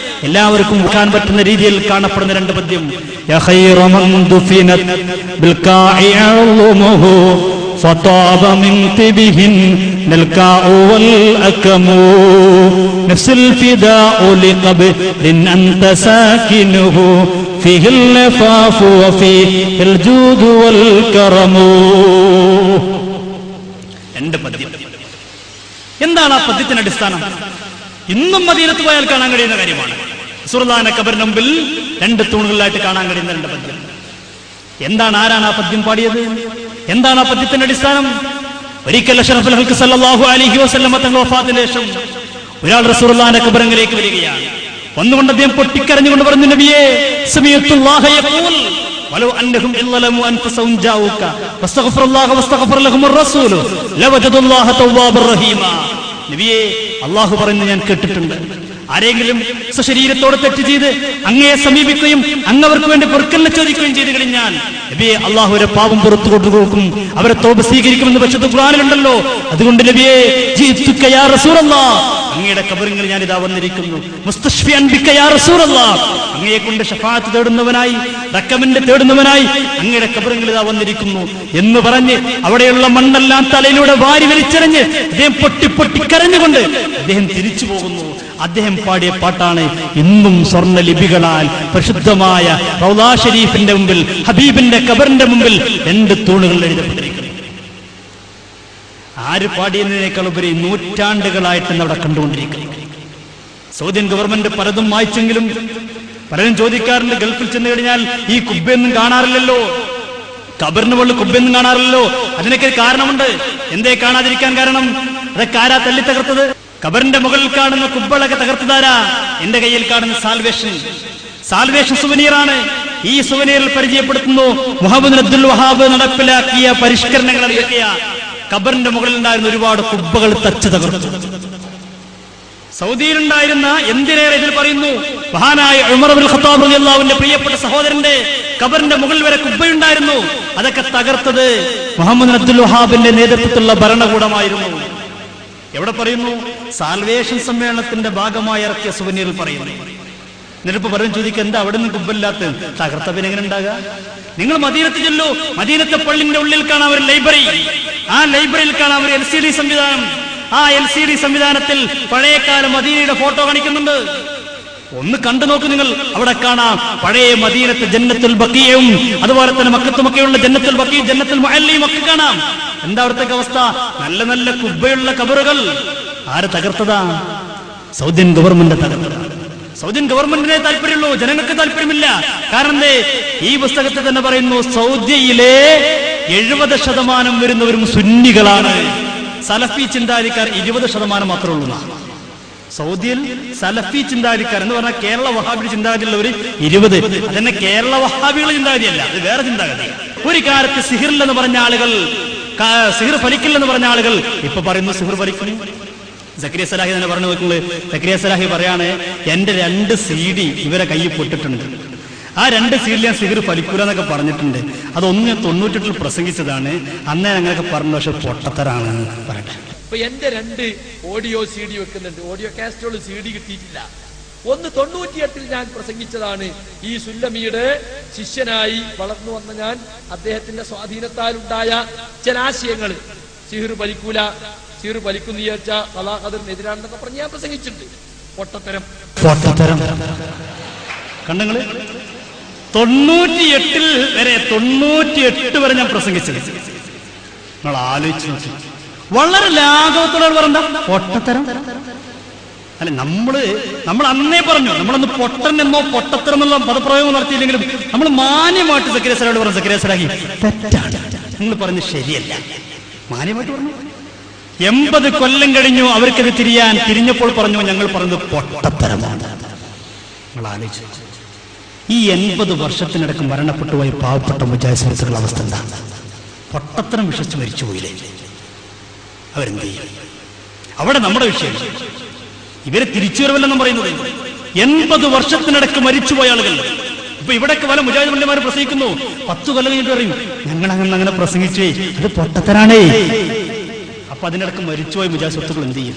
എല്ലാവർക്കും വായിക്കാൻ പറ്റുന്ന രീതിയിൽ കാണപ്പെടുന്ന 2 പദ്യം. യാ ഖൈറ മൻ ദുഫിനത് ബിൽ കാഇ അളുമുഹു ഫതാബ മിൻ തിബിഹിൻ നൽകാഉ വൽ അകമു നഫ്സുൽ ഫിദാഉ ലിഖബ്രിൻ അൻത സാകിനുഹു ഫിഹിൽ ലഫാഫു വഫിഹിൽ ജൂദു വൽ കറമു. 2 പദ്യം. എന്താണ് ആ പദ്യത്തിന്റെ അടിസ്ഥാനം? ഇന്നും മദീനത്ത് പോയാൽ കാണാൻ കഴിയുന്ന കാര്യമാണ്. സുൽത്താന ഖബറിന്റെ മുമ്പിൽ 2 തൂണുകളിലായിട്ട് കാണാൻ കഴിയുന്ന 2 പദ്യം. എന്താണ്, ആരാണ് ആ പദ്യം പാടിയത്? എന്താണ് ആ പദ്യത്തിന്റെ അടിസ്ഥാനം? ഒരിക്കൽ അഷ്റഫുൽ ഖൽഖ് സല്ലല്ലാഹു അലൈഹി വസല്ലം തങ്ങളുടെ വഫാത്തിന് ശേഷം ഒരാൾ റസൂലുള്ളാഹിന്റെ ഖബറിലേക്ക് വരികയാണ്. വന്നുകൊണ്ട് അദ്ദേഹം പൊട്ടിക്കരഞ്ഞുകൊണ്ട് പറഞ്ഞു, നബിയേ, സമീഅത്തുല്ലാഹ യഖൂൽ വലൗ അന്നഹും ഇല്ലലമു അൻഫുസഹും ജാഊക വസ്തഗ്ഫിറുല്ലാഹ വസ്തഗ്ഫറ ലഹുമുർ റസൂലു ലവജദുല്ലാഹ തവ്വാബുർ റഹീമ. നബിയേ, അല്ലാഹു പറയുന്നത് ഞാൻ കേട്ടിട്ടുണ്ട്. ആരെങ്കിലും സ്വശരീരത്തോട് തെറ്റ് ചെയ്ത് അങ്ങയെ സമീപിക്കുകയും അങ്ങവർക്ക് വേണ്ടി പൊറുക്കലിനെ ചോദിക്കുകയും ചെയ്തു കഴിഞ്ഞാൽ നബിയെ, അള്ളാഹു അവരെ പാപം പുറത്തു കൊടുക്കും, അവരെ തൗബ സ്വീകരിക്കുമെന്ന് പരിശുദ്ധ ഖുർആനിലുണ്ടല്ലോ. അതുകൊണ്ട് നബിയെ, ജീതുക യാ റസൂലല്ലാഹ്, അങ്ങയുടെ ഖബറിൽ ഞാൻ ഇതാ വന്നിരിക്കുന്നു. മുസ്തശ്ഫിയൻ ബിക യാ റസൂലല്ലാഹ്, അങ്ങയെ കൊണ്ട് ശഫാഅത്ത് തേടുന്നവനായി, റക്കമന്റ് തേടുന്നവനായി അങ്ങയുടെ ഖബറിൽ ഇതാ വന്നിരിക്കുന്നു എന്ന് പറഞ്ഞ് അവിടെയുള്ള മണ്ണെല്ലാം തലയിലൂടെ വാരി വലിച്ചെറിഞ്ഞ് അദ്ദേഹം പൊട്ടി പൊട്ടി കരഞ്ഞുകൊണ്ട് അദ്ദേഹം തിരിച്ചു പോകുന്നു. അദ്ദേഹം പാടിയ പാട്ടാണ് ഇന്നും സ്വർണ്ണ ലിപികളാൽ പരിശുദ്ധമായ റൗളാ ഷരീഫിന്റെ മുമ്പിൽ, ഹബീബിന്റെ ഖബറിന്റെ മുമ്പിൽ 2 തൂണുകളിൽ എഴുതപ്പെട്ടിരിക്കുന്നത്. ആര് പാടിയതിനേക്കാൾ ഉപരി നൂറ്റാണ്ടുകളായിട്ട് അവിടെ കണ്ടുകൊണ്ടിരിക്കുന്നത്. സൗദിയൻ ഗവൺമെന്റ് പലതും വായിച്ചെങ്കിലും പലരും ചോദിക്കാറുണ്ട്, ഗൾഫിൽ ചെന്ന് കഴിഞ്ഞാൽ ഈ കുബ്ബയൊന്നും കാണാറില്ലല്ലോ, ഖബറിന് മുകളിൽ കുബ്ബയൊന്നും കാണാറില്ലല്ലോ. അതിനൊക്കെ കാരണമുണ്ട്. എന്തേ കാണാതിരിക്കാൻ കാരണം? അതൊക്കെ ആരാ തല്ലി തകർത്തത്? ഖബറിന്റെ മുകളിൽ കാണുന്ന കുബ്ബളൊക്കെ തകർത്തതാരാ? എന്റെ കയ്യിൽ കാണുന്ന സാൽവേഷൻ സുവനീറാണ്. ഈ സുവനീറിൽ പരിചയപ്പെടുത്തുന്നു മുഹമ്മദ് അബ്ദുൽ വഹാബ് നടപ്പിലാക്കിയ പരിഷ്കരണങ്ങൾ എന്തൊക്കെയാ? ഖബറിന്റെ മുകളിൽ ഉണ്ടായിരുന്ന ഒരുപാട് കുബ്ബകൾ തച്ചു തകർത്തു. സൗദിയിലുണ്ടായിരുന്ന, എന്തിനേറെ ഇതിൽ പറയുന്നു, മഹാനായ ഉമർ ഇബ്നുൽ ഖത്താബ് റളിയല്ലാഹു അൻഹുവിന്റെ പ്രിയപ്പെട്ട സഹോദരന്റെ ഖബറിന്റെ മുകളിൽ വരെ കുബ്ബയുണ്ടായിരുന്നു. അതൊക്കെ തകർത്തത് മുഹമ്മദ് അബ്ദുൽ വഹാബിന്റെ നേതൃത്വത്തിലുള്ള ഭരണകൂടമായിരുന്നു. എവിടെ പറയുന്നു? സാൽവേഷൻ സമ്മേളനത്തിന്റെ ഭാഗമായി ഇറക്കിയ സുവനീറിൽ പറയുന്നു. എന്നിട്ടിപ്പോ പറയും, ചോദിക്കുക, എന്താ അവിടെ നിന്ന് കുബ്ബല്ലാത്ത? തകർത്ത പിന്നെ എങ്ങനെ ഉണ്ടാകുക? നിങ്ങൾ മദീനത്ത് ചെല്ലൂ, മദീനത്തെ പള്ളിന്റെ ഉള്ളിൽ കാണാം ഒരു ലൈബ്രറി. ആ ലൈബ്രറിയിൽ കാണാം ഒരു LCD സംവിധാനം. ആ LCD സംവിധാനത്തിൽ പഴയകാല മദീനയുടെ ഫോട്ടോ കാണിക്കുന്നുണ്ട്. ഒന്ന് കണ്ടു നോക്ക് നിങ്ങൾ. അവിടെ കാണാം പഴയ മദീനത്തെ ജന്നത്തുൽ ബഖീഉം അതുപോലെ തന്നെ മക്കത്തുമൊക്കെയുള്ള ജന്നത്തുൽ ബഖീഉം ജന്നത്തുൽ മുഅല്ലിയും ഒക്കെ കാണാം. എന്താ അവിടുത്തെ അവസ്ഥ? നല്ല നല്ല കുബ്ബയുള്ള ഖബറുകൾ. ആര് തകർത്തതാ? സൗദിയൻ ഗവൺമെന്റ് തകർത്തതാണ്. സൗദിയൻ ഗവൺമെന്റിനെ താല്പര്യമുള്ളൂ, ജനങ്ങൾക്ക് താല്പര്യമില്ല. കാരണം ഈ പുസ്തകത്തിൽ തന്നെ പറയുന്നു, സൗദിയിലെ 70% വരുന്നവരും സുന്നികളാണ്. സലഫി ചിന്താരിക്കാർ 20% മാത്രമേ ഉള്ളൂ. സൗദിയിൽ സലഫി ചിന്താരിക്കാർ എന്ന് പറഞ്ഞാൽ കേരള വഹാബി ചിന്താഗതിയുള്ളവർ 20. അതന്നെ കേരള വഹാബികളുടെ ചിന്താഗതിയല്ല, അത് വേറെ ചിന്താഗതി. ഒരു കാലത്ത് സിഹിറില്ലെന്ന് പറഞ്ഞ ആളുകൾ, സിഹിർ ഫലിക്കില്ലെന്ന് പറഞ്ഞ ആളുകൾ ഇപ്പൊ പറയുന്നു സിഹിർ ഫലിക്കുന്നു. സക്കരിയ സലാഹി തന്നെ പറഞ്ഞു നോക്കുന്നത്. സക്കരിയ സലാഹി പറയാണ്, എന്റെ 2 CD ഇവരെ കയ്യിൽ പൊട്ടിട്ടുണ്ട്. ആ 2 CD ഞാൻ സിഹിർ ഫലിക്കൂല എന്നൊക്കെ പറഞ്ഞിട്ടുണ്ട്. അതൊന്ന് ഞാൻ 98 പ്രസംഗിച്ചതാണ്. അന്നേ അങ്ങനെയൊക്കെ പറഞ്ഞു, പക്ഷെ പൊട്ടത്തരാണ് പറയട്ടെ.
ഇപ്പൊ എന്റെ 2 ഓഡിയോ CD വെക്കുന്നുണ്ട്. ഓഡിയോ കാസ്റ്റോള് CD കിട്ടിയിട്ടില്ല. ഒന്ന് 98 ഞാൻ പ്രസംഗിച്ചതാണ്. ഈ സുല്ലമിയുടെ ശിഷ്യനായി വളർന്നു വന്ന ഞാൻ, അദ്ദേഹത്തിന്റെ സ്വാധീനത്താൽ ഉണ്ടായ ചില ആശയങ്ങൾ, സിഹിർ ഫലിക്കൂല, സിഹിർ ഫലിക്കുന്നു വിചാരിച്ച ഖലാ ഖദറിനെതിരാണെന്നൊക്കെ പറഞ്ഞ് ഞാൻ പ്രസംഗിച്ചിട്ടുണ്ട്. പൊട്ടത്തരം
കണ്ടങ്ങള്. 98 വരെ ഞാൻ പ്രസംഗിച്ചത്. നിങ്ങൾ ആലോചിച്ച് നോക്കി. വളരെ ലാഘവത്തോടെ പറഞ്ഞ പൊട്ടത്തരം അല്ലെ. നമ്മൾ അന്നേ പറഞ്ഞു, നമ്മളൊന്ന് പൊട്ടൻ എന്നോ പൊട്ടത്തരം എന്നോ പദപ്രയോഗം നടത്തിയില്ലെങ്കിലും നമ്മൾ മാന്യമായിട്ട് സക്കരിയ സലാഹി പറഞ്ഞു, സക്കരിയ സലാഹി തെറ്റാണ്, നിങ്ങൾ പറഞ്ഞത് ശരിയല്ല, മാന്യമായിട്ട് പറഞ്ഞു. 80 കൊല്ലം കഴിഞ്ഞു അവർക്കത് തിരിഞ്ഞപ്പോൾ പറഞ്ഞു, ഞങ്ങൾ പറഞ്ഞത് പൊട്ടത്തരമാണ്. നിങ്ങൾ ആലോചിച്ചു, ഈ 80 വർഷത്തിനിടക്ക് മരണപ്പെട്ടുപോയ പാവപ്പെട്ട മുജാഹിദ് സുഹൃത്തുക്കളുടെ അവസ്ഥ എന്താ? പൊട്ടത്തരം വിശ്വസിച്ച് മരിച്ചുപോയില്ലേ? അവരെന്ത് ചെയ്യും? അവിടെ നമ്മുടെ വിഷയം. ഇവരെ തിരിച്ചുവരവില്ലെന്നും പറയുന്നത് 80 വർഷത്തിനിടക്ക് മരിച്ചുപോയ ആളുകൾ, ഇപ്പൊ ഇവിടെയൊക്കെ പല മുജാഹിദ് പണ്ഡിതന്മാർ പ്രസംഗിക്കുന്നു, 10 കൊല്ലം കഴിഞ്ഞിട്ട് പറയും ഞങ്ങൾ അങ്ങനെ പ്രസംഗിച്ചേ, അത് പൊട്ടത്തരാണേ. അപ്പൊ അതിനിടക്ക് മരിച്ചുപോയി മുജാഹിദ് സുഹൃത്തുക്കൾ എന്ത് ചെയ്യും?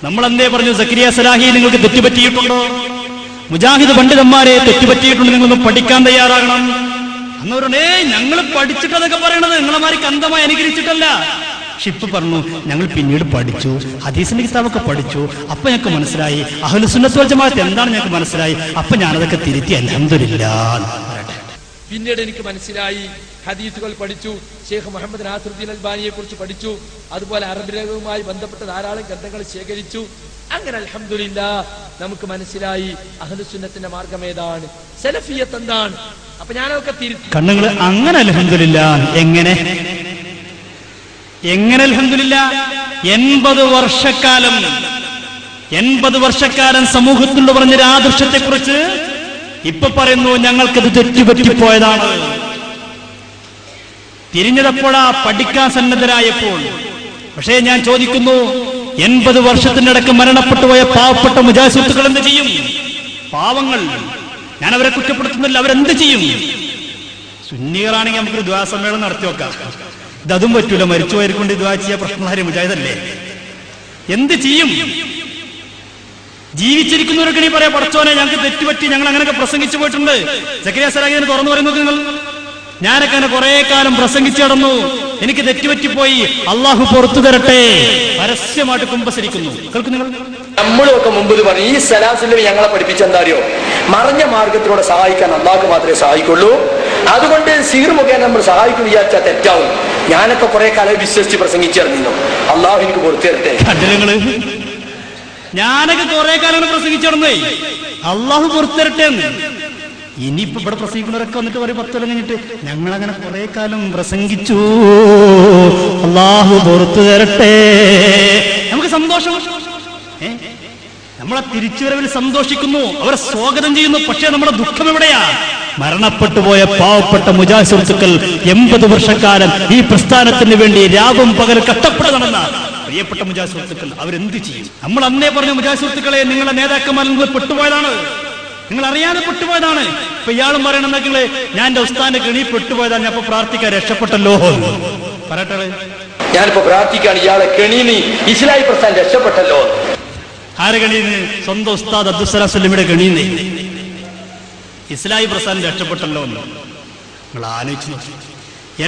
നമ്മൾ എന്തേ പറഞ്ഞു, സക്കരിയ സലാഹി നിങ്ങൾക്ക് തെറ്റുപറ്റിയിട്ടുണ്ടോ? മുജാഹിദ് പണ്ഡിതന്മാരെ തെറ്റുപറ്റിയിട്ടുണ്ട്, നിങ്ങളൊന്നും പഠിക്കാൻ തയ്യാറാകണം. അന്നവരുടെ ഞങ്ങൾ പഠിച്ചിട്ടതൊക്കെ പറയണത് നിങ്ങളെമാരി കന്ധമായി അനുകരിച്ചിട്ടല്ല. പക്ഷെ ഇപ്പൊ പറഞ്ഞു ഞങ്ങൾ പിന്നീട് പഠിച്ചു, ഹദീസിന്റെ കിതാബൊക്കെ പഠിച്ചു, അപ്പൊ ഞങ്ങൾക്ക് മനസ്സിലായി അഹ്ലു സുന്നത്ത് വൽ ജമാഅത്ത് എന്താണ് ഞങ്ങൾക്ക് മനസ്സിലായി. അപ്പൊ ഞാനതൊക്കെ തിരുത്തി അൽഹംദുലില്ലാഹ്.
പിന്നീട് എനിക്ക് മനസ്സിലായി, ഹദീസുകൾ പഠിച്ചു, ഷെയ്ഖ് മുഹമ്മദ് നാസിറുദ്ദീൻ അൽബാനിയെ കുറിച്ച് പഠിച്ചു, അതുപോലെ അറബികളുമായി ബന്ധപ്പെട്ട ധാരാളം ഗ്രന്ഥങ്ങൾ ശേഖരിച്ചു. അങ്ങനെ അൽഹംദുലില്ലാഹ് നമുക്ക് മനസ്സിലായി അഹ്ലുസുന്നത്തിന്റെ മാർഗം ഏതാണ്, സലഫിയത്ത് എന്താണ്. അപ്പൊ ഞാനൊക്കെ തിരുത്തി.
കണ്ണുങ്ങൾ അങ്ങനെ അൽഹംദുലില്ലാഹ്. എങ്ങനെ അൽഹംദുലില്ലാഹ്? 80 വർഷക്കാലം സമൂഹത്തിനോട് പറഞ്ഞൊരു ആദർശത്തെ കുറിച്ച് ഇപ്പൊ പറയുന്നു ഞങ്ങൾക്കത് തെറ്റുപറ്റിപ്പോയതാണ്. തിരിഞ്ഞതെപ്പോഴാ? പഠിക്കാൻ സന്നദ്ധരായപ്പോൾ. പക്ഷേ ഞാൻ ചോദിക്കുന്നു, 80 വർഷത്തിനിടക്ക് മരണപ്പെട്ടു പോയ പാവപ്പെട്ട മുജാഹിദ് സുഹൃത്തുക്കൾ എന്ത് ചെയ്യും? പാവങ്ങൾ, ഞാൻ അവരെ കുറ്റപ്പെടുത്തുന്നില്ല, അവരെന്ത് ചെയ്യും? സുന്നികളാണെങ്കിൽ നമുക്കൊരു ദ്വാ സമ്മേളനം നടത്തി വെക്കാം. ഇതും പറ്റൂല, മരിച്ചുപോയിരിക്കൊണ്ട് ദ്വാ ചെയ്യാൻ പ്രശ്നക്കാരെ മുജാഹിദല്ലേ. എന്ത് ചെയ്യും? ജീവിച്ചിരിക്കുന്നവരൊക്കെ നീ പറയാ, പടച്ചോനെ ഞങ്ങൾക്ക് തെറ്റുപറ്റി, ഞങ്ങൾ അങ്ങനെയൊക്കെ പ്രസംഗിച്ചു പോയിട്ടുണ്ട്. സക്കരിയ സലാഹിനെ തുറന്നു പറയുന്നത് നിങ്ങൾ, ഞാനൊക്കെ അങ്ങനെ കുറെ കാലം പ്രസംഗിച്ചു നടന്നു, എനിക്ക് തെറ്റുപറ്റിപ്പോയി, അള്ളാഹു പുറത്തു തരട്ടെ, പരസ്യമായിട്ട് കുമ്പസരിക്കുന്നു. കേൾക്കുന്നു നിങ്ങൾ?
നമ്മളൊക്കെ മുമ്പ് പറഞ്ഞു, ഈ സലാസിലെ ഞങ്ങളെ പഠിപ്പിച്ചെന്താ അറിയോ, മറഞ്ഞ മാർഗത്തിലൂടെ സഹായിക്കാൻ അള്ളാഹ് മാത്രമേ സഹായിക്കുള്ളൂ. അതുകൊണ്ട് സീർ മുഖേന നമ്മൾ സഹായിക്കും വിചാരിച്ചാൽ തെറ്റാവും. ഞാനൊക്കെ കുറെ കാലം വിശ്വസിച്ച് പ്രസംഗിച്ചിറങ്ങിയിരുന്നു, അള്ളാഹു എനിക്ക് പുറത്തു തരട്ടെ.
ഞാനൊക്കെ കുറെ കാലം പ്രസംഗിച്ചു നടന്നേ, അള്ളാഹു പുറത്തു തരട്ടെ എന്ന്. ഇനിയിപ്പോ ഇവിടെ പ്രസംഗിക്കുന്നവരൊക്കെ വന്നിട്ട് പറയും 10 കൊല്ലം കഴിഞ്ഞിട്ട് ഞങ്ങളങ്ങനെ കുറെ കാലം പ്രസംഗിച്ചു, അള്ളാഹു പുറത്തു തരട്ടെ. നമുക്ക് സന്തോഷം, നമ്മളെ തിരിച്ചുവരവിൽ സന്തോഷിക്കുന്നു, അവരെ സ്വാഗതം ചെയ്യുന്നു. പക്ഷേ നമ്മുടെ ദുഃഖം എവിടെയാ? മരണപ്പെട്ടു പോയ പാവപ്പെട്ട മുജാഹിദ് സുഹൃത്തുക്കൾ 80 വർഷക്കാലം ഈ പ്രസ്ഥാനത്തിന് വേണ്ടി രാവും പകൽ കഷ്ടപ്പെട്ട് നടന്ന പ്രിയപ്പെട്ട മുജാഹിദ് സുഹൃത്തുക്കൾ അവരെന്ത് ചെയ്യും? നമ്മൾ അന്നേ പറഞ്ഞ മുജാഹിദ് സുഹൃത്തുക്കളെ, നിങ്ങളുടെ നേതാക്കന്മാരിൽ നിന്ന് പെട്ടുപോയതാണ്, നിങ്ങൾ അറിയാതെ പെട്ടുപോയതാണ്. ഇപ്പൊ ഇയാളും പറയണെന്നെങ്കിൽ ഞാൻ എന്റെ ഉസ്താന്റെ കെണി പെട്ടുപോയതാണ്, ഞാൻ ഇപ്പൊ പ്രാർത്ഥിക്കാൻ രക്ഷപ്പെട്ടല്ലോ പറയട്ടെ.
ഞാനിപ്പോ പ്രാർത്ഥിക്കാണ് ഇയാളെ കെണീന്ന് ഇസ്ലാഹി പ്രസ്ഥാനം രക്ഷപ്പെട്ടല്ലോ.
ആരെ കെണീന്ന്? സ്വന്തം ഉസ്താദ് അബ്ദുസ്സലാം സുല്ലമിയുടെ കെണീന്ന് ഇസ്ലാഹി പ്രസ്ഥാനം രക്ഷപ്പെട്ടല്ലോ എന്ന് നിങ്ങൾ ആലോചിച്ചു നോക്കി.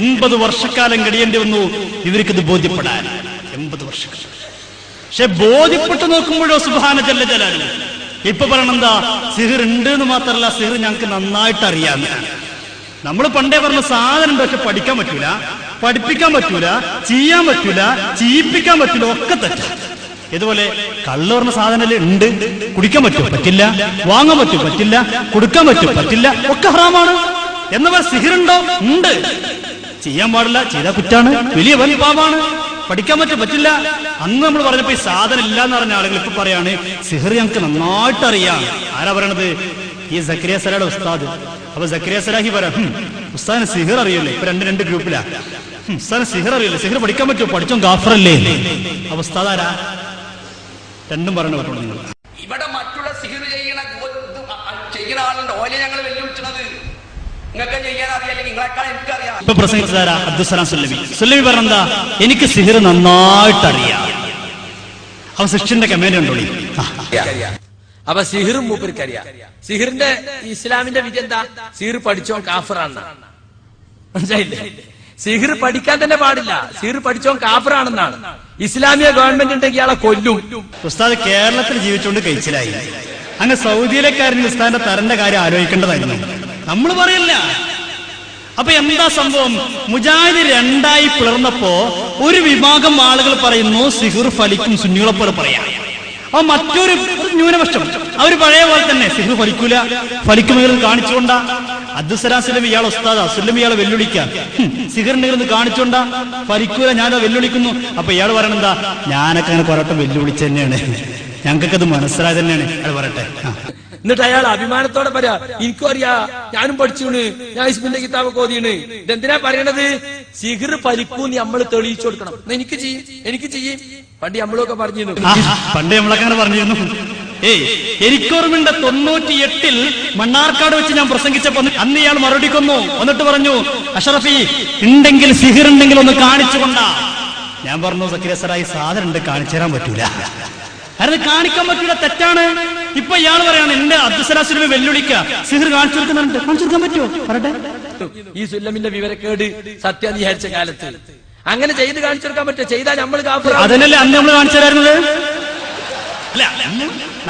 80 വർഷക്കാലം കഴിയേണ്ടി വന്നു ഇവർക്കിത് ബോധ്യപ്പെടാൻ. 80 വർഷക്കാലം. പക്ഷെ ബോധ്യപ്പെട്ട് നോക്കുമ്പോഴോ സുബ്ഹാന ജല്ല ജലാലു ഇപ്പൊ പറയണെന്താ, സിഹിർ ഉണ്ട് എന്ന് മാത്രമല്ല, സിഹിർ ഞങ്ങൾക്ക് നന്നായിട്ട് അറിയാന്ന്. നമ്മൾ പണ്ടേ പറഞ്ഞ സാധനം ഉണ്ട്, പക്ഷെ പഠിക്കാൻ പറ്റൂല, പഠിപ്പിക്കാൻ പറ്റൂല, ചെയ്യാൻ പറ്റൂല, ചെയ്യിപ്പിക്കാൻ പറ്റൂല, ഒക്കെ തെറ്റാ. ഇതുപോലെ കള്ള് പറഞ്ഞ സാധനം ഉണ്ട്, കുടിക്കാൻ പറ്റും പറ്റില്ല, വാങ്ങാൻ പറ്റും പറ്റില്ല, കൊടുക്കാൻ പറ്റും പറ്റില്ല, ഒക്കെ ഹറാമാണ്. എന്നവർ സിഹിറുണ്ടോ? ഉണ്ട്. ചെയ്യാൻ പാടില്ല, ചെയ്താൽ കുറ്റാണ്, വലിയ വൻ പാപമാണ്. പഠിക്കാൻ പറ്റും പറ്റില്ല. അന്ന് നമ്മൾ പറഞ്ഞപ്പോ ഈ സാധനം ഇല്ല എന്ന് പറഞ്ഞ ആളുകൾ ഇപ്പൊ പറയാണ് സിഹിർ ഞങ്ങൾക്ക് നന്നായിട്ട് അറിയാം. ആരാ പറയണത്? ഈ സക്കരിയ സലാഹയുടെ ഉസ്താദ്. അപ്പൊ സക്കരിയ സലാഹി പറയാം, ഉസ്താദിന് സിഹിർ അറിയില്ലേ? ഇപ്പൊ രണ്ട് ഗ്രൂപ്പിലാ. ഉസ്താദിന് സിഹിർ അറിയില്ലേ? സിഹിർ പഠിക്കാൻ പറ്റുമോ? പഠിച്ചോ ഗാഫറല്ലേ? അപ്പൊ ഉസ്താദ് ആരാ? രണ്ടും പറയണ പറ്റുള്ളൂ. നിങ്ങൾ
ഇവിടെ മറ്റുള്ള സിഹിർ ചെയ്യുന്ന ആളുണ്ട്, ഓലെ ഞങ്ങൾ വെല്ലുവിളിച്ചത്. നിങ്ങൾക്ക് ചെയ്യാൻ അറിയാമെങ്കിൽ നിങ്ങളെക്കാൾ എനിക്കറിയാം.
ഇപ്പൊ പ്രസംഗിച്ചതാരാ? അബ്ദുസ്സലാം സുല്ലമി പറഞ്ഞെന്താ, എനിക്ക് സിഹിർ നന്നായിട്ട് അറിയാം. അവ ശിഷ്യന്റെ കമന്റ് ഉണ്ടോളി.
അപ്പൊ സിഹിറും മൂപ്പർക്കറിയാം. സിഹിറിന്റെ ഇസ്ലാമിന്റെ വിധി എന്താ? സിഹിർ പഠിച്ചോ കാഫറാണ്. മനസ്സിലായില്ലേ? സിഹിർ പഠിക്കാൻ തന്നെ പാടില്ല, സിഹിർ പഠിച്ചോ കാഫറാണെന്നാണ്. ഇസ്ലാമിക ഗവൺമെന്റ് ഉണ്ടെങ്കിൽ ഇയാളെ കൊല്ലും.
ഉസ്താദ് കേരളത്തിൽ ജീവിച്ചുകൊണ്ട് കഴിച്ചിലായി. അങ്ങ് സൗദിയിലേക്കാരൻ ഉസ്താദിന്റെ തരന്റെ കാര്യം ആലോചിക്കേണ്ടതായിരുന്നു. നമ്മൾ പറയില്ല. അപ്പൊ എന്താ സംഭവം? മുജാഹിദ് രണ്ടായി പിളർന്നപ്പോ ഒരു വിഭാഗം ആളുകൾ പറയുന്നു സിഹിർ ഫലിക്കും, സുന്നികളെ പോലെ പറയാം. അപ്പൊ മറ്റൊരു ന്യൂനപക്ഷം അവര് പഴയ പോലെ തന്നെ സിഹിർ ഫലിക്കൂല, ഫലിക്കുമെന്ന് കാണിച്ചുകൊണ്ടാ. അബ്ദുസ്സലാം സുല്ലമി ഇയാളെ ഉസ്താദാ, സുല്ലമി ഇയാളെ വെല്ലുവിളിക്കാം. സിഹിറിനെന്ന് കാണിച്ചുകൊണ്ടാ, ഫലിക്കൂല, ഞാനോ വെല്ലുവിളിക്കുന്നു. അപ്പൊ ഇയാൾ പറയണെന്താ, ഞാനൊക്കെ അങ്ങനെ കുറെ വെല്ലുവിളിച്ച് തന്നെയാണ്, ഞങ്ങൾക്കത് മനസ്സിലായത് തന്നെയാണ്. അയാൾ പറയട്ടെ.
എന്നിട്ട് അയാൾ അഭിമാനത്തോടെ പറയാ, എനിക്കും അറിയാ, ഞാനും പഠിച്ചൂണ്, ഞാൻ ഇസ്മിന്റെ കിതാബൊക്കെ ഓതിയാണ്. ഇതെന്തിനാ പറയണത്? സിഹിർ ഫലിക്കൂന്ന് നമ്മൾ തെളിയിച്ചു കൊടുക്കണം. എനിക്ക് ചെയ്യും പണ്ട് നമ്മളൊക്കെ പറഞ്ഞിരുന്നു.
പണ്ട് നമ്മളൊക്കെ അങ്ങനെ പറഞ്ഞിരുന്നു. എനിക്കോർമ്മയുണ്ട് 98-ൽ മണ്ണാർക്കാട് വെച്ച് ഞാൻ പ്രസംഗിച്ചപ്പോ അന്ന് ഇയാൾ മറുപടി കൊന്നു. എന്നിട്ട് പറഞ്ഞു, അഷറഫി ഉണ്ടെങ്കിൽ സിഹിർ ഉണ്ടെങ്കിൽ ഒന്ന് കാണിച്ചുകൊണ്ടാ. ഞാൻ പറഞ്ഞു, സക്കീർ സാറായി സാധനം ഉണ്ട്, കാണിച്ചു തരാൻ പറ്റൂല. അത് കാണിക്കാൻ പറ്റൂല, തെറ്റാണ്. ഇപ്പൊ ഇയാൾ പറയാണ് എന്റെ അബ്ദുസലാസിനെ വെല്ലുവിളിക്കുക, സിഹിർ കാണിച്ചു കൊടുക്കുന്നുണ്ട്, കാണിച്ചു കൊടുക്കാൻ പറ്റുമോ പറയട്ടെ.
ഈ സുല്ലമിന്റെ വിവരക്കേട് സത്യം വിചാരിച്ച കാലത്ത് അങ്ങനെ ചെയ്ത് കാണിച്ചു കൊടുക്കാൻ പറ്റുമോ? ചെയ്താൽ നമ്മൾ
അതിനല്ലേ അന്ന് നമ്മൾ കാണിച്ചു തരാറുന്നത്. അല്ല,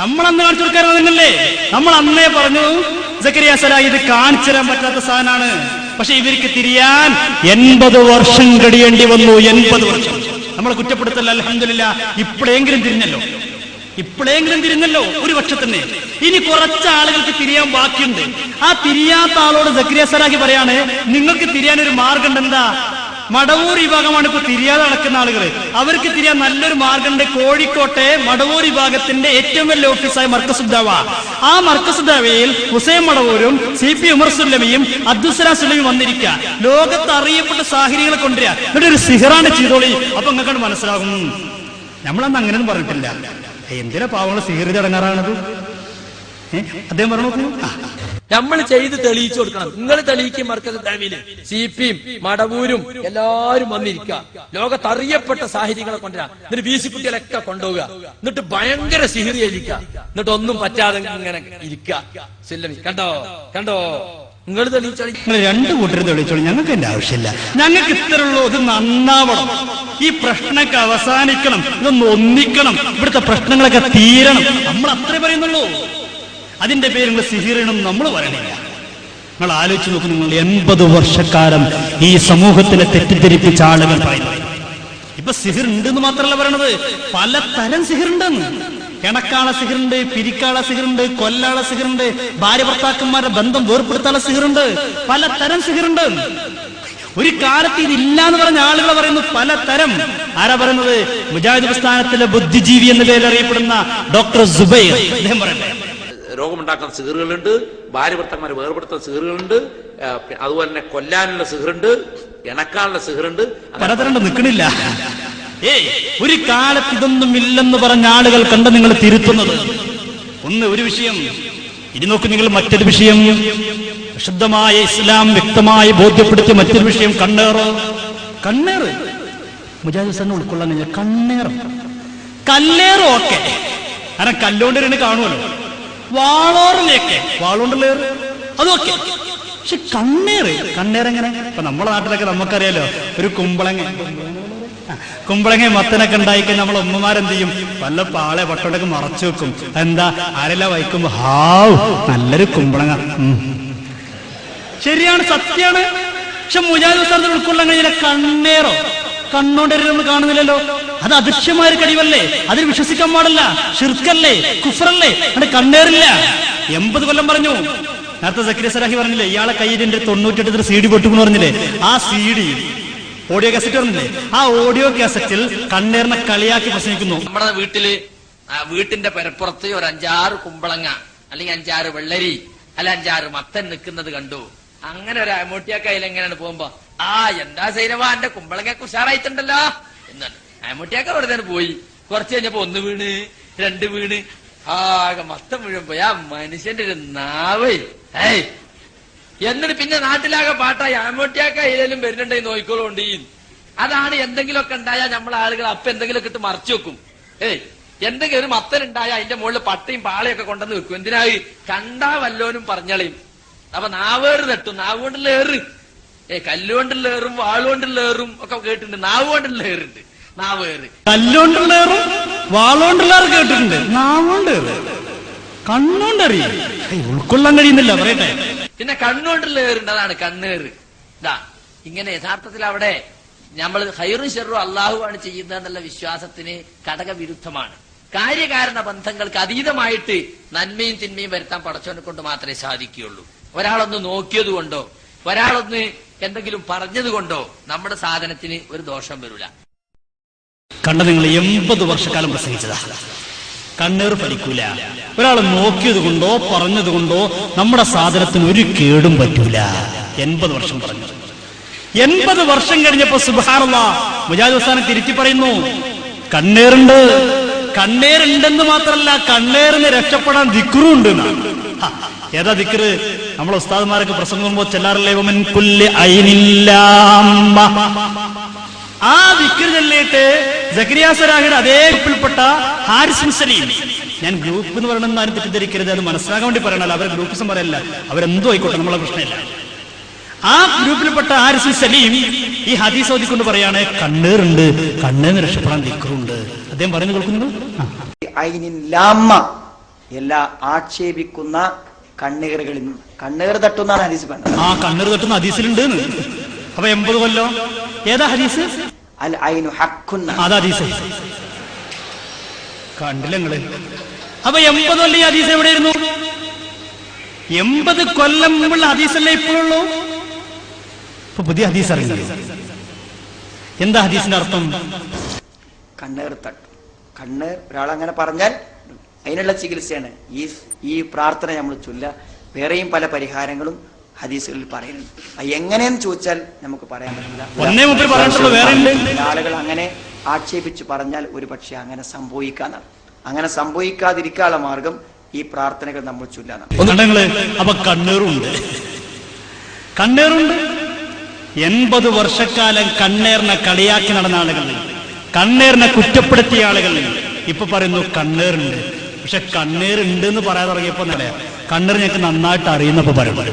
നമ്മളന്ന് കാണിച്ചു കൊടുക്കാറുന്നല്ലേ. നമ്മൾ അന്നേ പറഞ്ഞു സക്കരിയ സലാഹി ഇത് കാണിച്ചു തരാൻ പറ്റാത്ത സാധനമാണ്. പക്ഷെ ഇവർക്ക് തിരിയാൻ 80 വർഷം കഴിയേണ്ടി വന്നു. 80 വർഷം. നമ്മളെ കുറ്റപ്പെടുത്തല്ല, അൽഹംദുലില്ലാ ഇപ്പോഴെങ്കിലും തിരിഞ്ഞല്ലോ. ഒരു പക്ഷത്തിന്. ഇനി കുറച്ച് ആളുകൾക്ക് തിരിയാൻ ബാക്കിയുണ്ട്. ആ തിരിയാത്ത ആളോട് സക്കരിയ സലാഹി പറയാണ്, നിങ്ങൾക്ക് തിരിയാൻ ഒരു മാർഗം ഉണ്ട്. എന്താ? മടവൂർ വിഭാഗമാണ് ഇപ്പൊ തിരിയാതെ നടക്കുന്ന ആളുകൾ. അവർക്ക് തിരിയാൻ നല്ലൊരു മാർഗമുണ്ട്. കോഴിക്കോട്ടെ മടവൂർ വിഭാഗത്തിന്റെ ഏറ്റവും വലിയ ഓഫീസായ മർക്കസുദ്ദാവ. ആ മർക്കസുദ്ദാവയിൽ ഹുസൈൻ മടവൂരും CP ഉമർ സുല്ലമിയും അബ്ദുസലാം സുല്ലമിയും വന്നിരിക്കുക. ലോകത്ത് അറിയപ്പെട്ട സാഹിരികളെ കൊണ്ടുവരിക. എന്നിട്ട് ഒരു സിഹറാണ് ചെയ്തോളി. അപ്പൊ നിങ്ങൾക്ക് മനസ്സിലാകും. നമ്മളന്ന് അങ്ങനെയൊന്നും പറഞ്ഞിട്ടില്ല. എന്തിനാ പാവങ്ങൾ സിഹിർ ചടങ്ങാറാണത്? അദ്ദേഹം പറഞ്ഞു,
നമ്മൾ ചെയ്ത് തെളിയിച്ചു കൊടുക്കണം. നിങ്ങൾ തെളിയിക്കും. മർക്കസ് ദഅവയില് CPയും മടവൂരും എല്ലാവരും വന്നിരിക്കുക. ലോകത്തറിയപ്പെട്ട സാഹിര്യങ്ങളെ കൊണ്ടുവരാ. എന്നിട്ട് BC കുട്ടികളൊക്കെ കൊണ്ടുപോവുക. എന്നിട്ട് ഭയങ്കര സിഹിർ ചെയ്യിക്കുക. എന്നിട്ട് ഒന്നും പറ്റാതെ ഇങ്ങനെ ഇരിക്കുക. കണ്ടോ നിങ്ങൾ തെളിയിച്ചോളി.
നിങ്ങൾ 2 കൂട്ടരും തെളിയിച്ചോളി. ഞങ്ങൾക്ക് എന്റെ ആവശ്യമില്ല. ഞങ്ങൾക്ക് ഇത്രയുള്ളൂ. ഇത് നന്നാവണം. ഈ പ്രശ്നമൊക്കെ അവസാനിക്കണം. ഇതൊന്ന് ഒന്നിക്കണം. ഇവിടുത്തെ പ്രശ്നങ്ങളൊക്കെ തീരണം. നമ്മൾ അത്രേ പറയുന്നുള്ളൂ. അതിന്റെ പേര് നിങ്ങൾ സിഹിറിനും നമ്മൾ പറയണില്ല. നിങ്ങൾ ആലോചിച്ച് നോക്കും. നിങ്ങൾ 80 വർഷക്കാലം ഈ സമൂഹത്തിനെ തെറ്റിദ്ധരിപ്പിച്ച ആളുകൾ പറയുന്നത്. ഇപ്പൊ സിഹിർ ഉണ്ടെന്ന് മാത്രമല്ല പറയണത്, പലതരം സിഹിറുണ്ടെന്ന്. കിണക്കാള സിഹിറുണ്ട്, പിരിക്കാള സിഹിറുണ്ട്, കൊല്ലാള സിഹിറുണ്ട്, ഭാര്യ ഭർത്താക്കന്മാരുടെ ബന്ധം വേർപ്പെടുത്താനുള്ള സിഹിറുണ്ട്. പലതരം സിഹിറുണ്ട്. ഒരു കാലത്ത് ഇതില്ല എന്ന് പറഞ്ഞ ആളുകൾ പറയുന്നു പലതരം. ആരാ പറയുന്നത്? മുജാഹിദ് പ്രസ്ഥാനത്തിലെ ബുദ്ധിജീവി എന്ന പേരിൽ അറിയപ്പെടുന്ന ഡോക്ടർ സുബൈർ. അദ്ദേഹം പറയുന്നത്
രോഗമുണ്ടാക്കുന്ന സിഹറുകളുണ്ട്, ഭാര്യ ഭർത്താക്കന്മാരെ വേർപെടുത്തുന്ന സിഹറുകളുണ്ട്, അതുപോലെ തന്നെ കൊല്ലാനുള്ള സിഹറുണ്ട്, ഇണക്കാനുള്ള സിഹറുണ്ട്.
പലതരം നിൽക്കണില്ല. ഒരു കാലത്ത് ഇതൊന്നും ഇല്ലെന്ന് പറഞ്ഞ ആളുകൾ കണ്ട് നിങ്ങൾ തിരുത്തുന്നത് ഒരു വിഷയം. ഇനി നോക്ക് നിങ്ങൾ മറ്റൊരു വിഷയം. ശുദ്ധമായ ഇസ്ലാം വ്യക്തമായി ബോധ്യപ്പെടുത്തിയ മറ്റൊരു വിഷയം കണ്ണേറ്. മുജാഹിദ് ഹുസൈൻ ഉൾക്കൊള്ളാൻ കല്ലേറും ഒക്കെ കാരണം കല്ലോണ്ടിരുന്ന് കാണുമല്ലോ. വാളോണ്ടുള്ളേറ് അതൊക്കെ. പക്ഷെ കണ്ണേറെങ്ങനെ? ഇപ്പൊ നമ്മുടെ നാട്ടിലൊക്കെ നമുക്കറിയാലോ, ഒരു കുമ്പളങ്ങ മത്തനൊക്കെ ഉണ്ടായിക്കഴിഞ്ഞാൽ നമ്മളെ ഉമ്മമാരെന്ത് ചെയ്യും? വല്ല പാളെ വട്ടോടൊക്കെ മറച്ചു വെക്കും. എന്താ? ആരെല്ലാം വയ്ക്കുമ്പോ ഹാവ് നല്ലൊരു കുമ്പളങ്ങ. ശരിയാണ്, സത്യാണ്. പക്ഷെ മുജാഹിദ് ഉസ്താദിന് ഉൾക്കൊള്ളാൻ കഴിഞ്ഞാൽ കണ്ണോണ്ട് നമ്മൾ കാണുന്നില്ലല്ലോ. അത് അദൃശ്യമായ കഴിവല്ലേ? അതിൽ വിശ്വസിക്കാൻ പാടില്ല. ഷിർക്കല്ലേ, കുഫറല്ലേ? അവിടെ കണ്ണേറില്ല. 80 കൊല്ലം പറഞ്ഞു. നേരത്തെ സക്കരിയ സലാഹി പറഞ്ഞില്ലേ, ഇയാളെ കയ്യിൽ 98 CD പൊട്ടുമെന്ന് പറഞ്ഞില്ലേ? ആ CD ഓഡിയോ കാസറ്റ് പറഞ്ഞില്ലേ? ആ ഓഡിയോ കാസറ്റിൽ കണ്ണേറിനെ കളിയാക്കി പ്രസംഗിക്കുന്നു.
നമ്മുടെ വീട്ടിന്റെ പെരപ്പുറത്ത് ഒരു 5-6 കുമ്പളങ്ങ അല്ലെങ്കിൽ 5-6 വെള്ളരി അല്ല 5-6 മത്തൻ നിൽക്കുന്നത് കണ്ടു. അങ്ങനെ ഒരു അമൂട്ടിയാക്കയിൽ എങ്ങനെയാണ് പോകുമ്പോ, എന്താ സൈനവാ എന്റെ കുമ്പളങ്ങ ഉഷാറായിട്ടുണ്ടല്ലോ എന്നാണ്. അമൂട്ടിയാക്ക വെറുതെ പോയി. കുറച്ച് കഴിഞ്ഞപ്പോ 1 വീണ് 2 വീണ് ആകെ മത്തം മുഴുവൻ പോയി. ആ മനുഷ്യന്റെ ഒരു നാവേ. എന്നിട്ട് പിന്നെ നാട്ടിലാകെ പാട്ടായി. അമൂട്ടിയാക്ക ഇതിലും വരുന്നുണ്ടെങ്കിൽ നോയിക്കോളുണ്ട്. അതാണ് എന്തെങ്കിലുമൊക്കെ ഉണ്ടായാൽ നമ്മളെ ആളുകൾ അപ്പൊ എന്തെങ്കിലുമൊക്കെ ഇട്ട് മറച്ചു വെക്കും. എന്തെങ്കിലും ഒരു മത്തൻ ഉണ്ടായാൽ അതിന്റെ മുകളിൽ പട്ടയും പാളയൊക്കെ കൊണ്ടുവന്ന് വെക്കും. എന്തിനായി? കണ്ടാ വല്ലോനും പറഞ്ഞളയും. അപ്പൊ നാവേറ് തട്ടും. നാവ് കൊണ്ടുള്ള ഏറ്. കല്ലുകൊണ്ടുള്ള ഏറും വാളുകൊണ്ടുള്ള ഏറും ഒക്കെ കേട്ടിട്ടുണ്ട്. നാവ് കൊണ്ടുള്ള ഏറുണ്ട്. നാവേറ്.
കല്ലുകൊണ്ടുള്ള ഏറും വാളുകൊണ്ടുള്ള ഏറ് കേട്ടിട്ടുണ്ട്. നാവുകൊണ്ട് കണ്ണുകൊണ്ടറിയാം. ഉൾക്കൊള്ളാൻ കഴിയുന്നില്ല. പറയട്ടെ.
പിന്നെ കണ്ണുകൊണ്ടുള്ള ഏറുണ്ട്. അതാണ് കണ്ണേറ്. ഇങ്ങനെ യഥാർത്ഥത്തിൽ അവിടെ നമ്മൾ ഖൈറും ശർറും അള്ളാഹു ആണ് ചെയ്യുന്നത് എന്നുള്ള വിശ്വാസത്തിന് ഘടകവിരുദ്ധമാണ്. കാര്യകാരണ ബന്ധങ്ങൾക്ക് അതീതമായിട്ട് നന്മയും തിന്മയും വരുത്താൻ പടച്ചവനെ കൊണ്ട് മാത്രമേ സാധിക്കുകയുള്ളൂ. ഒരാളൊന്ന് നോക്കിയത് കൊണ്ടോ ഒരാളൊന്ന് എന്തെങ്കിലും പറഞ്ഞത് കൊണ്ടോ നമ്മുടെ സാധനത്തിന് ഒരു ദോഷം വരില്ല.
കണ്ട നിങ്ങൾ 80 വർഷക്കാലം പ്രസംഗിച്ചതാ. കണ്ണേറ് ഫലിക്കൂല. ഒരാൾ നോക്കിയത് കൊണ്ടോ പറഞ്ഞത് കൊണ്ടോ നമ്മുടെ സാധനത്തിന് ഒരു കേടും പറ്റൂല. 80 വർഷം പറഞ്ഞു. 80 വർഷം കഴിഞ്ഞപ്പോ സുബ്ഹാനല്ലാഹ് മുജാഹിദ് ഉസ്താദ് തിരുത്തി പറയുന്നു, കണ്ണേറുണ്ട്. കണ്ണേറുണ്ടെന്ന് മാത്രമല്ല, കണ്ണേറിന് രക്ഷപ്പെടാൻ ദിക്റും ഉണ്ട്. ഏതാ ദിക്റ്? നമ്മൾ ഉസ്താദ്മാരൊക്കെ പ്രസംഗിക്കുമ്പോൾ ചെല്ലാറില്ലേ, വമൻ കുല്ലി ഐനില്ലാമ്മ. ആ ദിക്റ് ചൊല്ലിയിട്ട് സക്കരിയ സലാഹിയുടെ അതേ ഗ്രൂപ്പിൽപ്പെട്ട ഹാരിസ് ബിൻ സലീം, ഞാൻ ഗ്രൂപ്പ് എന്ന് പറയണമെന്ന് ആരും തെറ്റിദ്ധരിക്കരുത്, അത് മനസ്സിലാക്കാൻ വേണ്ടി പറയണല്ലോ, അവർ ഗ്രൂപ്പിസം പറയല്ല, അവരെന്തോ ആയിക്കോട്ടെ, നമ്മളെ പ്രശ്നമില്ല. ആ ഗ്രൂപ്പിൽപ്പെട്ട ഹാരിസ് ബിൻ സലീം ഈ ഹദീസ് ഓതിക്കൊണ്ട് പറയാണ്, കണ്ണേറുണ്ട്, കണ്ണേന്ന് രക്ഷപ്പെടാൻ ദിക്റുണ്ട്. അദ്ദേഹം പറയുന്നത് കേൾക്കുന്നു.
ഐനില്ലാമ്മ, എല്ലാ ആക്ഷേപിക്കുന്ന കണ്ണീറുകളിൽ നിന്ന് കണ്ണീർ തട്ടുന്ന ഹദീസ് പറഞ്ഞത്.
ആ കണ്ണീർ തട്ടുന്ന ഹദീസിലുണ്ട്. അപ്പൊ 80 കൊല്ലം ഏതാ ഹദീസ്?
അൽ ഐനു ഹഖ്ഖുൻ,
അതാ ഹദീസ്. കണ്ടില്ല നിങ്ങള്? അപ്പൊ 80 കൊല്ലം ഈ ഹദീസ് എവിടെയായിരുന്നു? 80 കൊല്ലം മുമ്പുള്ള ഹദീസല്ലേ ഇപ്പോഴുള്ളൂ? ഇപ്പൊ പുതിയ ഹദീസ് അറിയില്ല. എന്താ ഹദീസിന്റെ അർത്ഥം?
കണ്ണീർ തട്ടും. കണ്ണീർ ഒരാളങ്ങനെ പറഞ്ഞാൽ അതിനുള്ള ചികിത്സയാണ് ഈ പ്രാർത്ഥന നമ്മൾ ചൊല്ല. വേറെയും പല പരിഹാരങ്ങളും ഹദീസുകളിൽ പറയുന്നുണ്ട്. അത് എങ്ങനെയെന്ന് ചോദിച്ചാൽ നമുക്ക് പറയാൻ പറ്റില്ല. ആളുകൾ അങ്ങനെ ആക്ഷേപിച്ച് പറഞ്ഞാൽ ഒരു പക്ഷെ അങ്ങനെ സംഭവിക്കാന്നാണ്. അങ്ങനെ സംഭവിക്കാതിരിക്കാനുള്ള മാർഗം ഈ പ്രാർത്ഥനകൾ നമ്മൾ ചൊല്ലാനാണ്.
അപ്പൊ കണ്ണേറുണ്ട്, കണ്ണേറുണ്ട്. 80 വർഷക്കാലം കണ്ണേറിനെ കളിയാക്കി നടന്ന ആളുകൾ, കണ്ണേറിനെ കുറ്റപ്പെടുത്തിയ ആളുകൾ ഇപ്പൊ പറയുന്നു കണ്ണേറുണ്ട്. പക്ഷെ കണ്ണേറുണ്ട് എന്ന് പറയാൻ തുടങ്ങിയപ്പോ കണ്ണീർ ഞങ്ങൾക്ക് നന്നായിട്ട് അറിയുന്നപ്പോ പറയുന്നത്